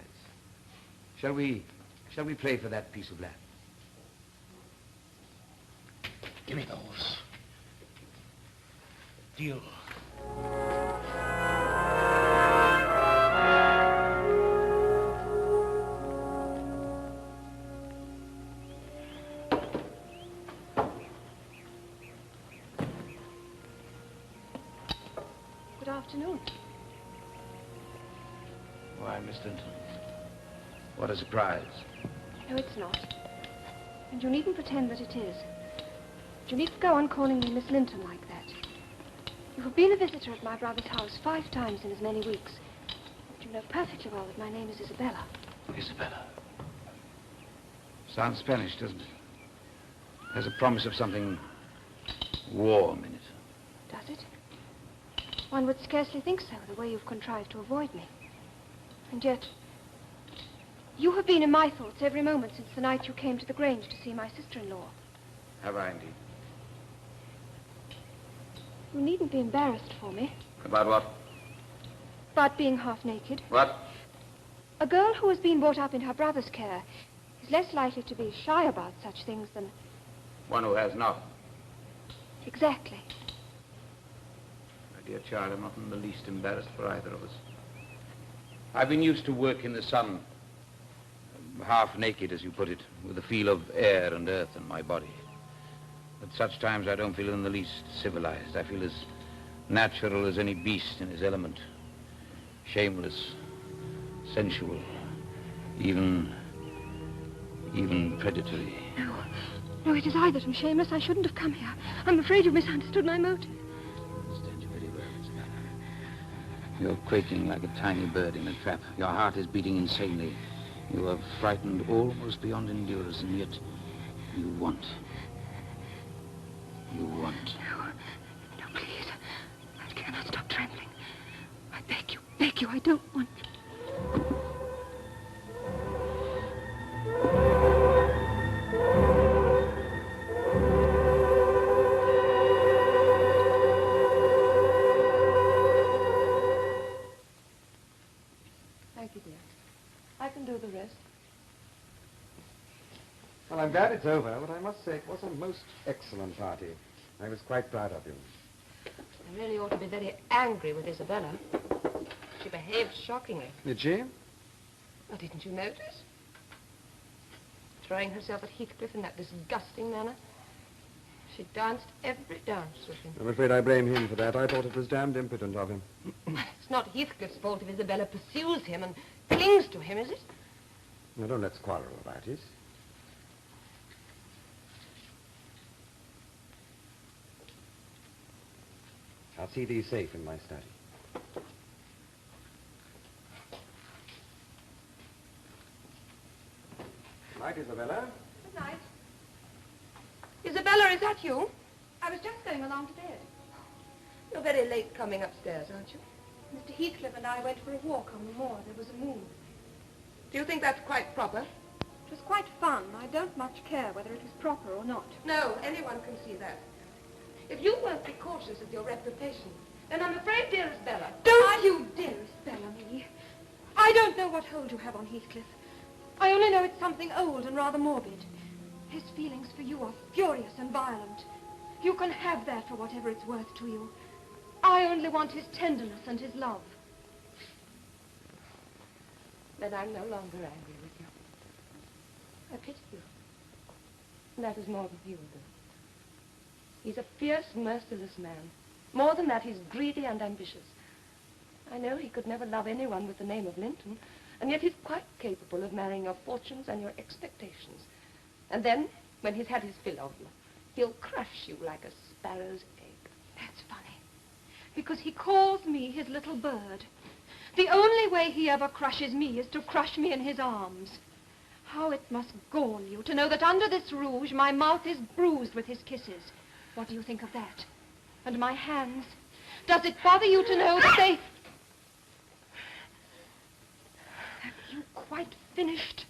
Shall we play for that piece of land? Give me those. Deal. Good afternoon. Why, Miss Linton, what a surprise. No, it's not. And you needn't pretend that it is. You needn't go on calling me Miss Linton like that. You have been a visitor at my brother's house 5 times in as many weeks. But you know perfectly well that my name is Isabella. Isabella. Sounds Spanish, doesn't it? There's a promise of something warm in it. Does it? One would scarcely think so, the way you've contrived to avoid me. And yet, You have been in my thoughts every moment since the night you came to the Grange to see my sister-in-law. Have I indeed? You needn't be embarrassed for me. About what? About being half naked. What? A girl who has been brought up in her brother's care is less likely to be shy about such things than... One who has not. Exactly. My dear child, I'm not in the least embarrassed for either of us. I've been used to work in the sun, half naked, as you put it, with the feel of air and earth in my body. At such times, I don't feel in the least civilized. I feel as natural as any beast in his element. Shameless, sensual, even predatory. No, it is I that am shameless. I shouldn't have come here. I'm afraid you've misunderstood my motive. I understand you very well, Miss Manor. You're quaking like a tiny bird in a trap. Your heart is beating insanely. You are frightened almost beyond endurance, and yet you want. You want. No, please. I cannot stop trembling. I beg you, I don't want you. Thank you, dear. I can do the rest. Well, I'm glad it's over, but I must say it was a most excellent party. I was quite proud of you. I really ought to be very angry with Isabella. She behaved shockingly. Did she? Oh, didn't you notice? Throwing herself at Heathcliff in that disgusting manner. She danced every dance with him. I'm afraid I blame him for that. I thought it was damned impotent of him. It's not Heathcliff's fault if Isabella pursues him and clings to him, is it? Now, don't let's quarrel about it. I'll see thee safe in my study. Good night, Isabella. Good night. Isabella, is that you? I was just going along to bed. You're very late coming upstairs, aren't you? Mr. Heathcliff and I went for a walk on the moor. There was a moon. Do you think that's quite proper? It was quite fun. I don't much care whether it was proper or not. No, anyone can see that. If you won't be cautious of your reputation, then I'm afraid, dearest Bella... Don't you dearest Bella me. I don't know what hold you have on Heathcliff. I only know it's something old and rather morbid. His feelings for you are furious and violent. You can have that for whatever it's worth to you. I only want his tenderness and his love. Then I'm no longer angry with you. I pity you. And that is more than you will do. He's a fierce, merciless man. More than that, he's greedy and ambitious. I know he could never love anyone with the name of Linton, and yet he's quite capable of marrying your fortunes and your expectations. And then, when he's had his fill of you, he'll crush you like a sparrow's egg. That's funny. Because he calls me his little bird. The only way he ever crushes me is to crush me in his arms. How it must gall you to know that under this rouge my mouth is bruised with his kisses. What do you think of that? And my hands? Does it bother you to know that they... Have you quite finished?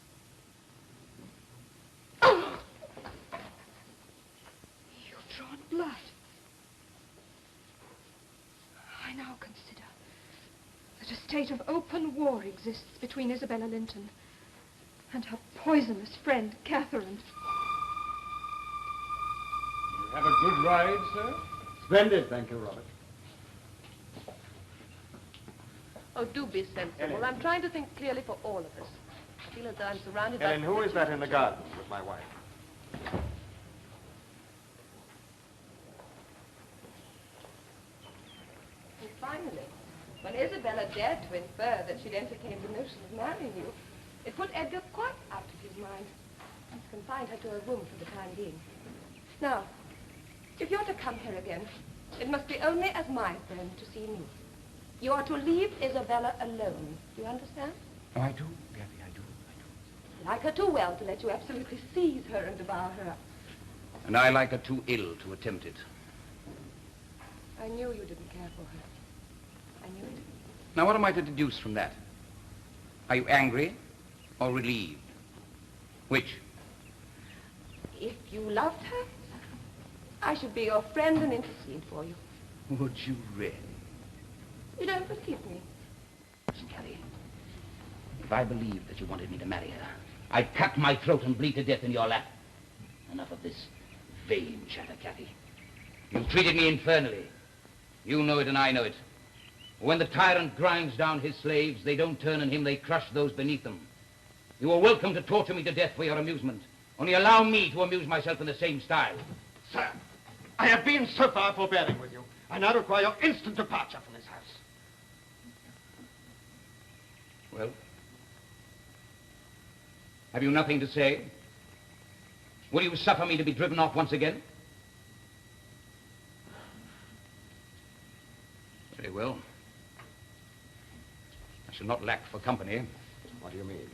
Oh! You've drawn blood. I now consider that a state of open war exists between Isabella Linton and her poisonous friend, Catherine. Have a good ride, sir? Splendid, thank you, Robert. Oh, do be sensible. Ellen. I'm trying to think clearly for all of us. I feel as though I'm surrounded by... Ellen, who is that in the garden with my wife? And finally, when Isabella dared to infer that she'd entertained the notion of marrying you, it put Edgar quite out of his mind. He's confined her to her room for the time being. Now, if you're to come here again, it must be only as my friend to see me. You are to leave Isabella alone. Do you understand? Oh, I do, Gabby, I do. I like her too well to let you absolutely seize her and devour her. And I like her too ill to attempt it. I knew you didn't care for her. I knew it. Now, what am I to deduce from that? Are you angry? or relieved? Which? If you loved her, I should be your friend and intercede for you. Would you really? You don't believe me? Listen, Kathy. If I believed that you wanted me to marry her, I'd cut my throat and bleed to death in your lap. Enough of this vain chatter, Kathy. You've treated me infernally. You know it and I know it. When the tyrant grinds down his slaves, they don't turn on him, they crush those beneath them. You are welcome to torture me to death for your amusement. Only allow me to amuse myself in the same style. Sir, I have been so far forbearing with you. I now require your instant departure from this house. Well? Have you nothing to say? Will you suffer me to be driven off once again? Very well. I shall not lack for company. What do you mean?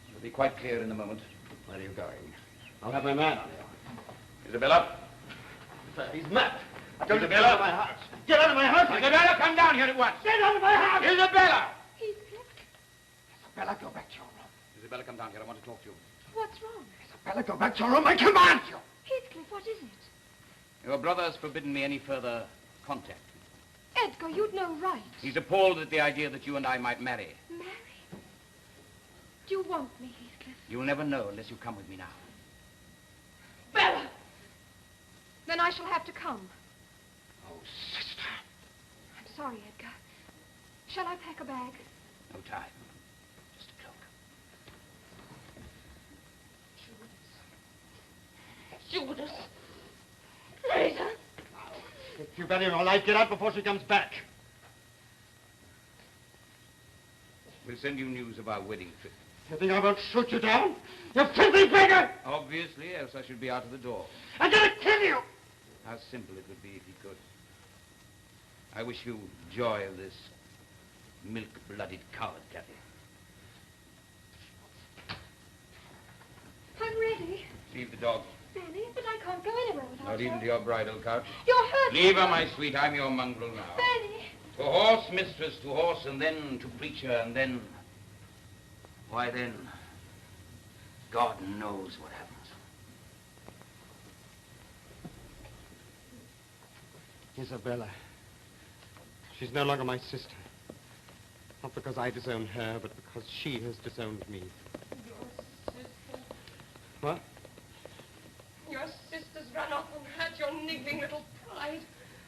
It'll be quite clear in a moment. Where are you going? I'll have my man on you. Isabella? Sir, he's mad. I told you to Isabella? get out of my house. Get out of my house! Isabella, come down here at once. Get out of my house! Isabella! Isabella, go back to your room. Isabella, come down here. I want to talk to you. What's wrong? Isabella, go back to your room. I command you. Heathcliff, what is it? Your brother's forbidden me any further contact. Edgar, you'd no right. He's appalled at the idea that you and I might marry. Marry? Do you want me, Heathcliff? You'll never know unless you come with me now. Bella! Then I shall have to come. Oh, sister. I'm sorry, Edgar. Shall I pack a bag? No time. Just a cloak. Judas. Traitor. If you value your life, get out before she comes back. We'll send you news of our wedding trip. You think I won't shoot you down? You filthy beggar! Obviously, else I should be out of the door. I'm gonna kill you! How simple it would be if he could. I wish you joy of this milk-blooded coward, Kathy. I'm ready. Leave the dog. Fanny, but I can't go anywhere without Not her. even to your bridal couch. You're hurt. Leave her, my sweet. I'm your mongrel now. Fanny. To horse, mistress, to horse, and then to preacher, and then... Why then, God knows what happens. Isabella. She's no longer my sister. Not because I disowned her, but because she has disowned me. Your sister. What? Your sister's run off and hurt your niggling little pride.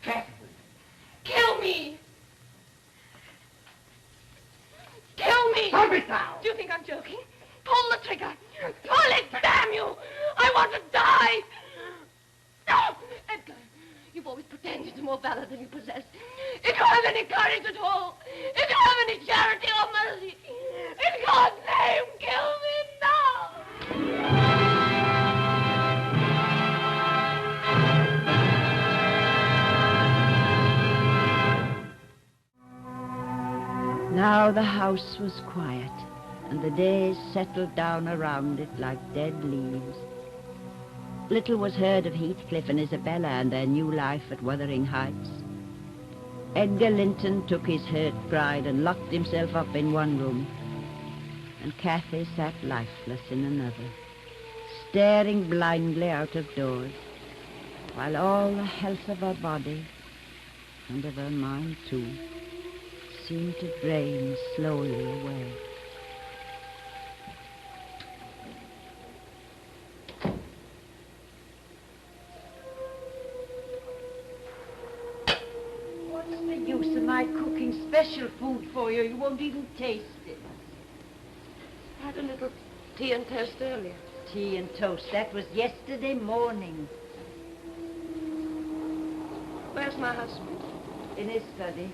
Catherine. Kill me! Kill me! Stop it now! Do you think I'm joking? Pull the trigger! Pull it, damn you! I want to die! No! Edgar, you've always pretended to more valor than you possess. If you have any courage at all, if you have any charity or mercy, in God's name, kill me now! Now the house was quiet, and the days settled down around it like dead leaves. Little was heard of Heathcliff and Isabella and their new life at Wuthering Heights. Edgar Linton took his hurt pride and locked himself up in one room, and Cathy sat lifeless in another, staring blindly out of doors, while all the health of her body, and of her mind too, seemed to drain slowly away. What's the use of my cooking special food for you? You won't even taste it. I had a little tea and toast earlier. Tea and toast. That was yesterday morning. Where's my husband? In his study.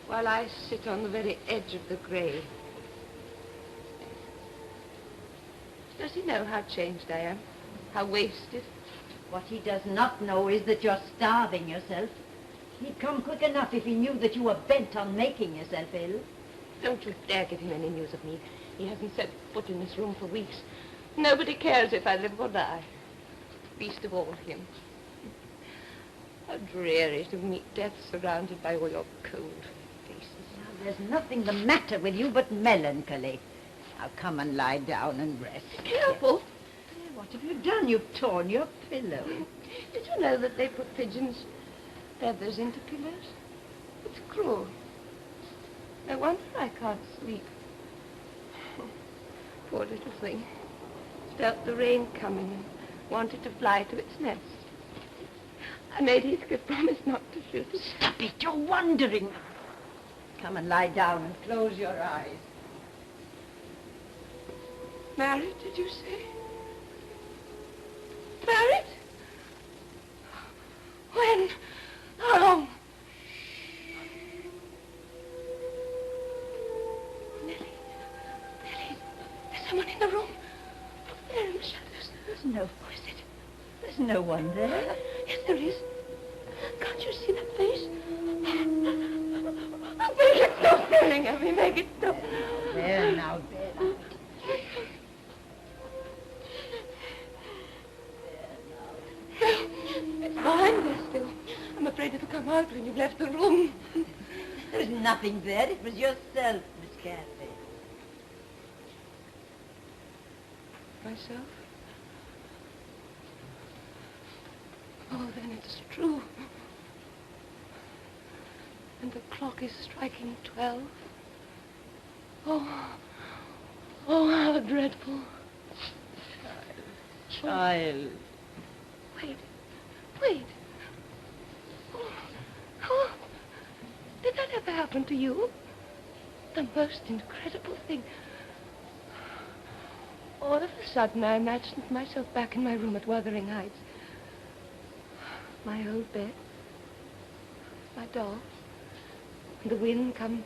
While I sit on the very edge of the grave. Does he know how changed I am? How wasted? What he does not know is that you're starving yourself. He'd come quick enough if he knew that you were bent on making yourself ill. Don't you dare give him any news of me. He hasn't set foot in this room for weeks. Nobody cares if I live or die. Least of all him. How dreary to meet death surrounded by all your cold faces. Now, there's nothing the matter with you but melancholy. Now come and lie down and rest. Careful. What have you done? You've torn your pillow. Did you know that they put pigeons' feathers into pillows? It's cruel. No wonder I can't sleep. Poor little thing. Felt the rain coming and wanted to fly to its nest. I made Heathcliff promise not to shoot it. Stop it, you're wandering. Come and lie down and close your eyes. Married, did you say? Married? When? How long? Nellie, there's someone in the room. There in the shadows. There's no... Who is it? There's no one there. Yes, there is. Can't you see that face? Make it stop staring at me. Make it stop. There now, there. It's behind there still. I'm afraid it'll come out when you've left the room. There's nothing there. It was yourself, Miss Cathy. Myself? Oh, then it's true. And the clock is striking 12. Oh, how dreadful. Child. Wait. Oh, did that ever happen to you? The most incredible thing. All of a sudden, I imagined myself back in my room at Wuthering Heights. My old bed, my doll, and the wind coming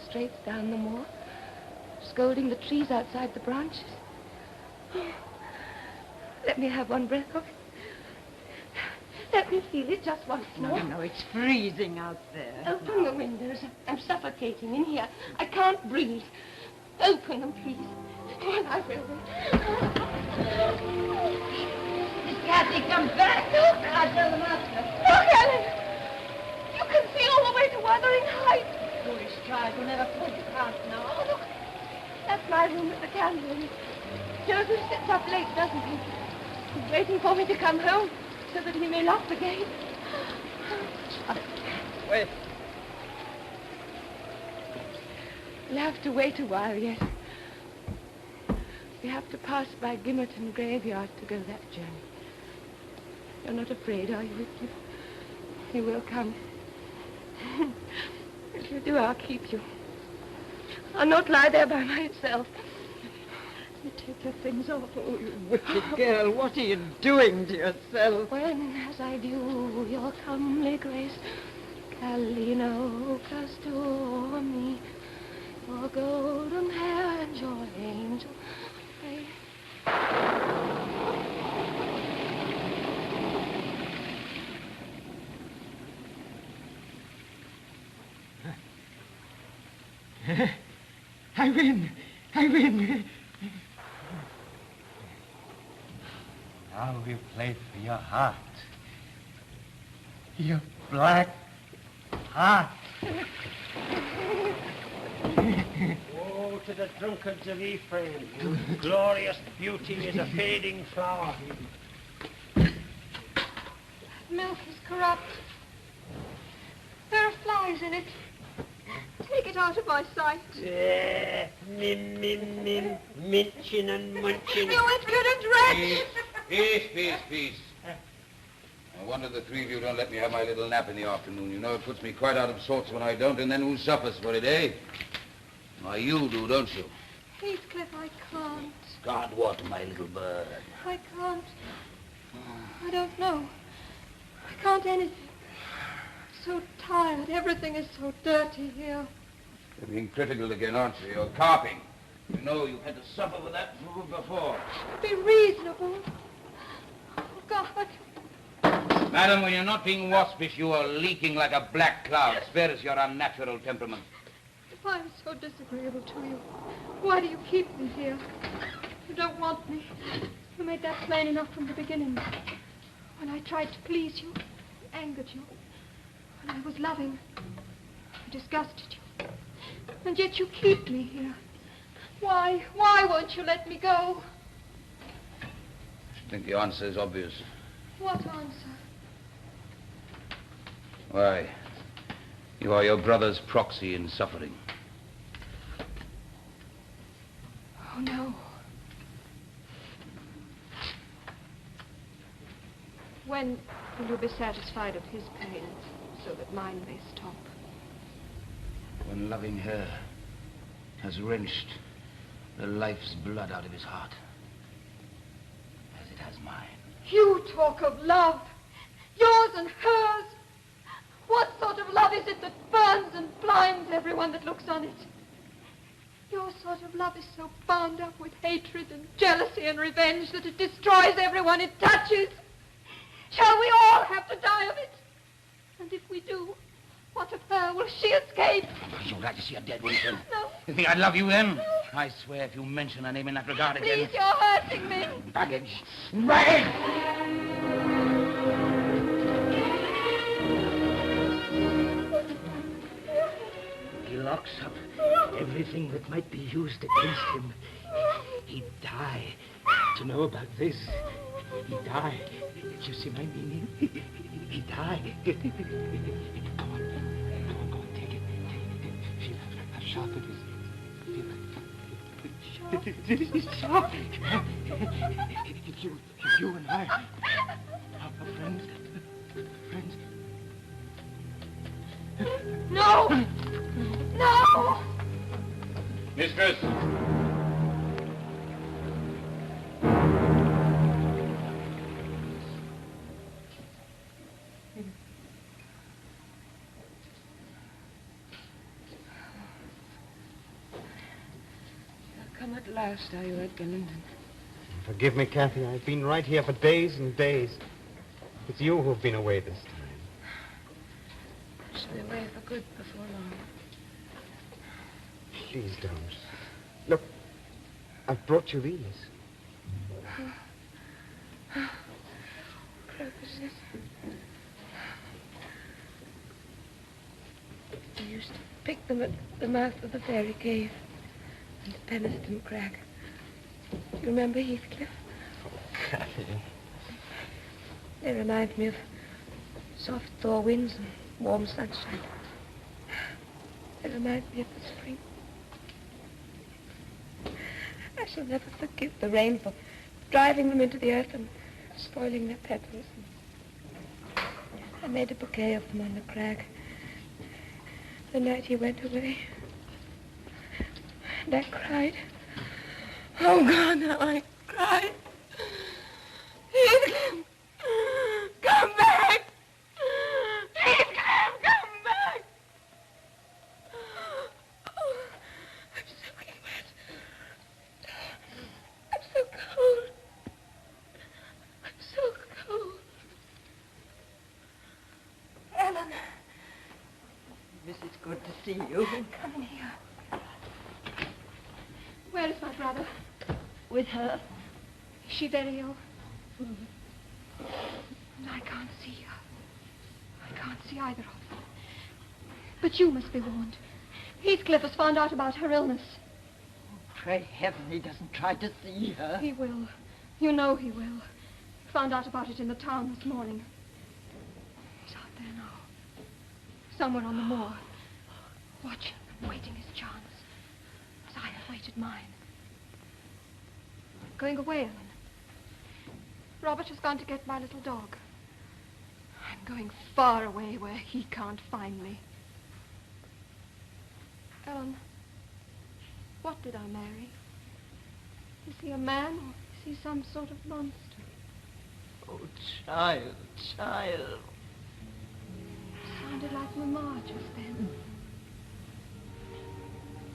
straight down the moor, scolding the trees outside the branches. Oh, let me have one breath of it. Let me feel it just once more. No, it's freezing out there. Open the windows. I'm suffocating in here. I can't breathe. Open them, please. Oh, I will. Miss Cathy, come back. Look. I'll tell the master. Look, Ellen. You can see all the way to Wuthering Heights. Foolish child, you never could. You can't now. Oh, look. That's my room with the candle in it. Joseph sits up late, doesn't he? He's waiting for me to come home so that he may lock the gate. Wait. We'll have to wait a while yet. We have to pass by Gimmerton graveyard to go that journey. You're not afraid, are you, Heathcliff? You will come. If you do, I'll keep you. I'll not lie there by myself. You take your things off. Oh, you wicked girl, what are you doing to yourself? When, as I do, your comely grace, Calino castor me, your golden hair and your angel face. I win! Now we play for your heart. Your black heart. Woe to the drunkards of Ephraim, whose glorious beauty is a fading flower. Milk is corrupt. There are flies in it. Take it out of my sight. Minchin and munchin. You impudent wretch! Peace. No wonder the three of you don't let me have my little nap in the afternoon. You know, it puts me quite out of sorts when I don't, and then who suffers for it, eh? Why, you do, don't you? Heathcliff, I can't. Can't what, my little bird? I can't. I don't know. I can't anything. So tired. Everything is so dirty here. You're being critical again, aren't you? You're carping. You know you've had to suffer with that before. Be reasonable. Oh, God. Madam, when you're not being waspish, you are leaking like a black cloud. Spare us your unnatural temperament. If I'm so disagreeable to you, why do you keep me here? You don't want me. You made that plain enough from the beginning. When I tried to please you, angered you. When I was loving, I disgusted you. And yet you keep me here. Why? Why won't you let me go? I think the answer is obvious. What answer? Why? You are your brother's proxy in suffering. Oh, no. When will you be satisfied of his pain so that mine may stop? When loving her has wrenched the life's blood out of his heart, as it has mine. You talk of love, yours and hers. What sort of love is it that burns and blinds everyone that looks on it? Your sort of love is so bound up with hatred and jealousy and revenge that it destroys everyone it touches. Shall we all have to die of it? And if we do, what of her? Will she escape? You'd like to see her dead, wouldn't you? No. You think I'd love you then? No. I swear if you mention her name in that regard again... Please, you're hurting me. Baggage. Baggage! He locks up everything that might be used against him. He'd die to know about this. He'd die. Do you see my meaning? He'd die. Come on, take it. Feel how sharp it is. It's sharp. It's you and I are friends. Friends. No! No! Mistress! Come at last, are you, Edgar Linton? Forgive me, Kathy. I've been right here for days and days. It's you who've been away this time. I shall be away for good before long. Please don't. Look, I've brought you these. Crocuses. I used to pick them at the mouth of the fairy cave and Penistone Crag. Do you remember Heathcliff? Oh, Kathy. They remind me of soft thaw winds and warm sunshine. They remind me of the spring. I shall never forgive the rain for driving them into the earth and spoiling their petals. I made a bouquet of them on the crag the night he went away. And I cried. Oh, God, how I cried. Heathcliff, come back! Heathcliff, come back! Oh, I'm soaking wet. I'm so cold. I'm so cold. Ellen. This is good to see you. Come in here. Where is my brother? With her. Is she very ill? I can't see her. I can't see either of them. But you must be warned. Heathcliff has found out about her illness. Pray heaven he doesn't try to see her. He will. You know he will. He found out about it in the town this morning. He's out there now. Somewhere on the moor. Watching and waiting his chance. As I have waited mine. Going away, Ellen. Robert has gone to get my little dog. I'm going far away where he can't find me. Ellen, what did I marry? Is he a man or is he some sort of monster? Oh, child, child. Sounded like Mamma just then.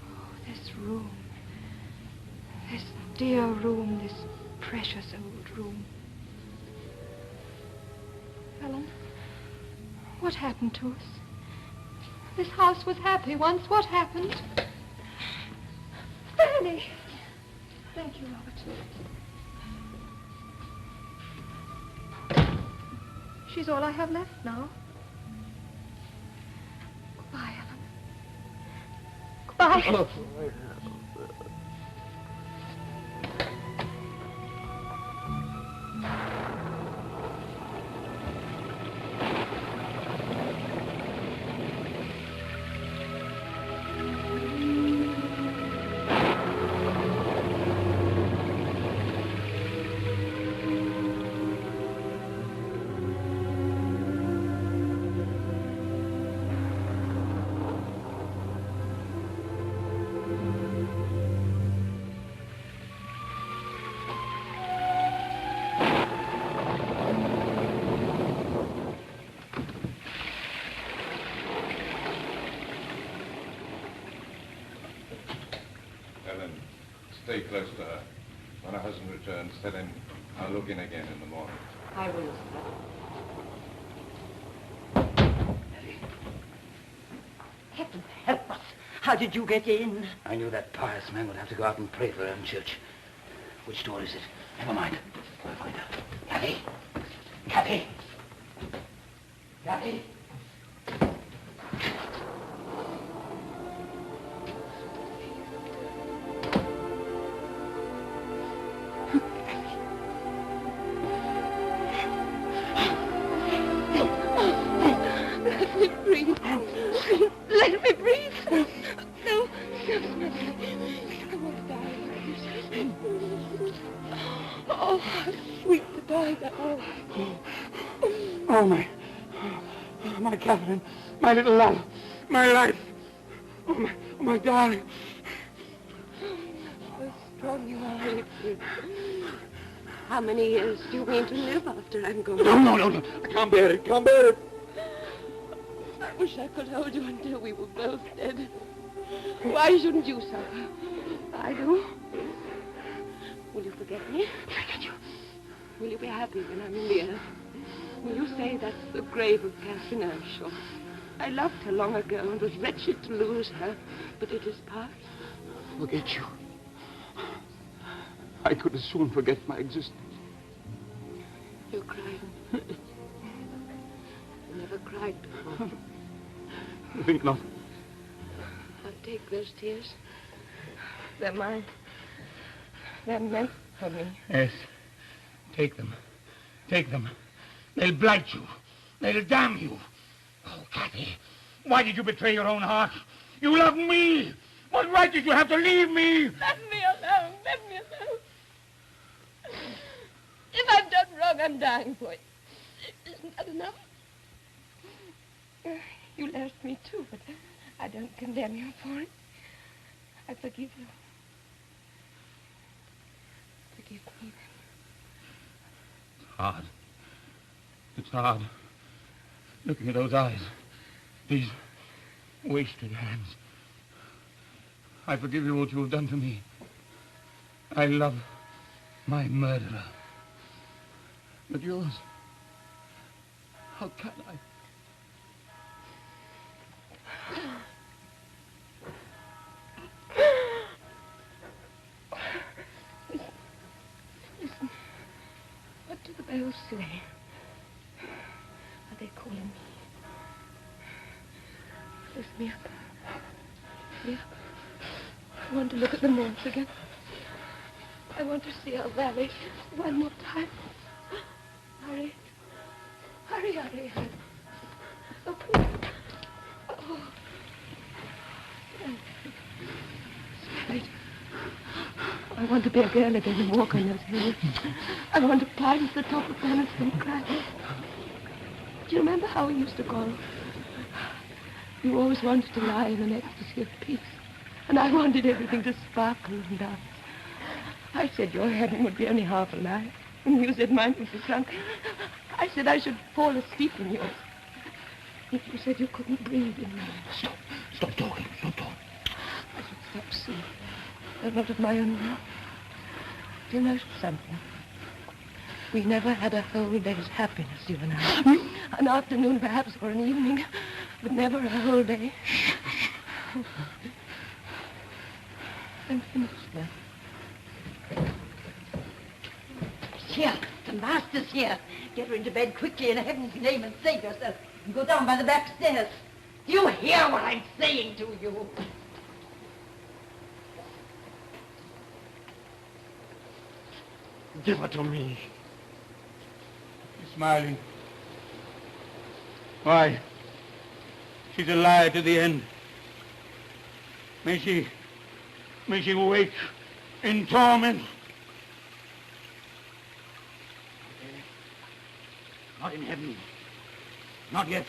Oh, this room. This dear room, this precious old room. Ellen, what happened to us? This house was happy once. What happened? Fanny! Thank you, Robert. She's all I have left now. Goodbye, Ellen. Goodbye. Stay close to her. When her husband returns, tell him I'll look in again in the morning. I will, sir. Heaven help us. How did you get in? I knew that pious man would have to go out and pray for her in church. Which door is it? Never mind. I'll find her. Kathy? Kathy? Kathy? Let me breathe. Let me breathe. No, no, no. I want to die. Oh, how sweet to die now. Oh, my Catherine, my little love, my life. Oh, my darling. How strong you are, Edward. How many years do you mean to live after I'm gone? No. I can't bear it, can't bear it. I wish I could hold you until we were both dead. Why shouldn't you suffer? I do. Will you forget me? Will you be happy when I'm in the earth? Will you say that's the grave of Catherine Earnshaw? I loved her long ago and was wretched to lose her, but it is past. Forget you. I could as soon forget my existence. You're crying. You never cried before. I think not. I'll take those tears. They're mine. They're meant for me. Yes. Take them. Take them. They'll blight you. They'll damn you. Oh, Kathy, why did you betray your own heart? You loved me. What right did you have to leave me? Let me alone. Let me alone. If I've done wrong, I'm dying for it. Isn't that enough? You lost me too, but I don't condemn you for it. I forgive you. Forgive me then. It's hard. It's hard. Looking at those eyes. These wasted hands. I forgive you what you have done to me. I love my murderer. But yours, how can I? Listen. What do the bells say? Are they calling me? Lift me up. Lift me up. I want to look at the moors again. I want to see our valley one more time. Hurry. Hurry, hurry, hurry. Open. Oh. Spirit. I want to be a girl again and walk on those hills. I want to climb to the top of Banners and cry. Do you remember how we used to quarrel? You always wanted to lie in an ecstasy of peace. And I wanted everything to sparkle and dance. I said your heaven would be only half a lie. And you said mine would be sunk. I said I should fall asleep in yours. If you said you couldn't breathe in mine. Stop talking. Stop talking. I should stop soon. But not of my own will. Do you know something? We never had a whole day's happiness, you and I. An afternoon, perhaps, or an evening, but never a whole day. I'm finished now. Here, the master's here. Get her into bed quickly in heaven's name and save yourself. And go down by the back stairs. Do you hear what I'm saying to you? Give her to me. You're smiling. Why? She's a liar to the end. May she wake in torment. Not in heaven. Not yet.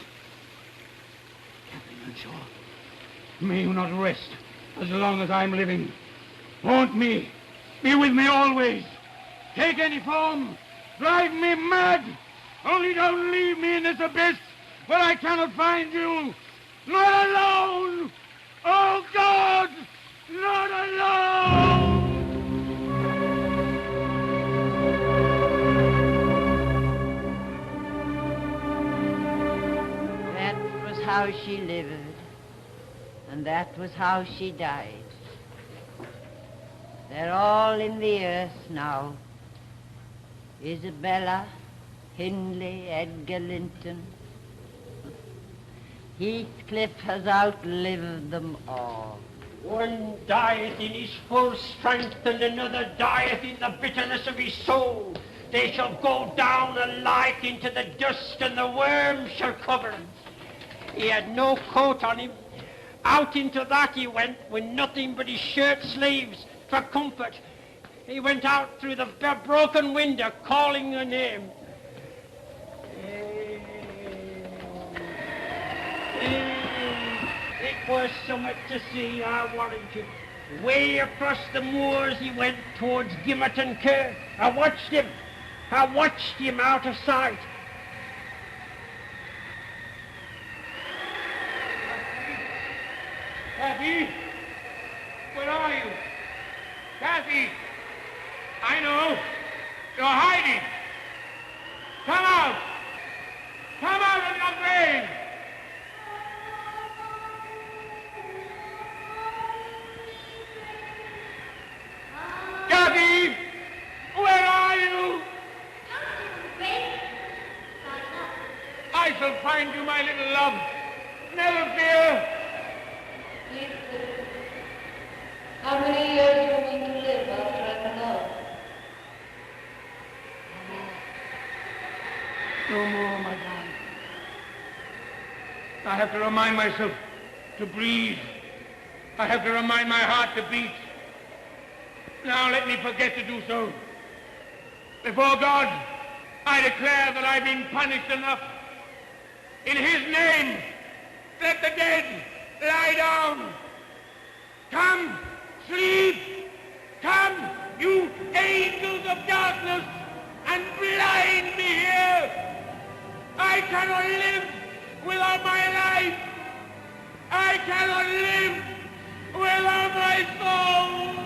Catherine Earnshaw, may you not rest as long as I'm living. Haunt me. Be with me always. Take any form. Drive me mad. Only don't leave me in this abyss where I cannot find you. Not alone. Oh, God. Not alone. how she lived, and that was how she died. They're all in the earth now. Isabella, Hindley, Edgar Linton. Heathcliff has outlived them all. One dieth in his full strength, and another dieth in the bitterness of his soul. They shall go down alike into the dust, and the worms shall cover him. He had no coat on him. Out into that he went with nothing but his shirt sleeves for comfort. He went out through the broken window calling her name. It was something to see, I warrant you. Way across the moors he went towards Gimmerton Kerr. I watched him out of sight. Kathy? Where are you? Kathy! I know. You're hiding. Come out! Come out of your grave! Kathy! Where are you? I shall find you, my little love. Never fear. How many years do you mean to live after I'm gone? No more, my darling. I have to remind myself to breathe. I have to remind my heart to beat. Now let me forget to do so. Before God, I declare that I've been punished enough. In his name, let the dead lie down. Come, sleep. Come, you angels of darkness, and blind me here. I cannot live without my life. I cannot live without my soul.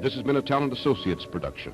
This has been a Talent Associates production.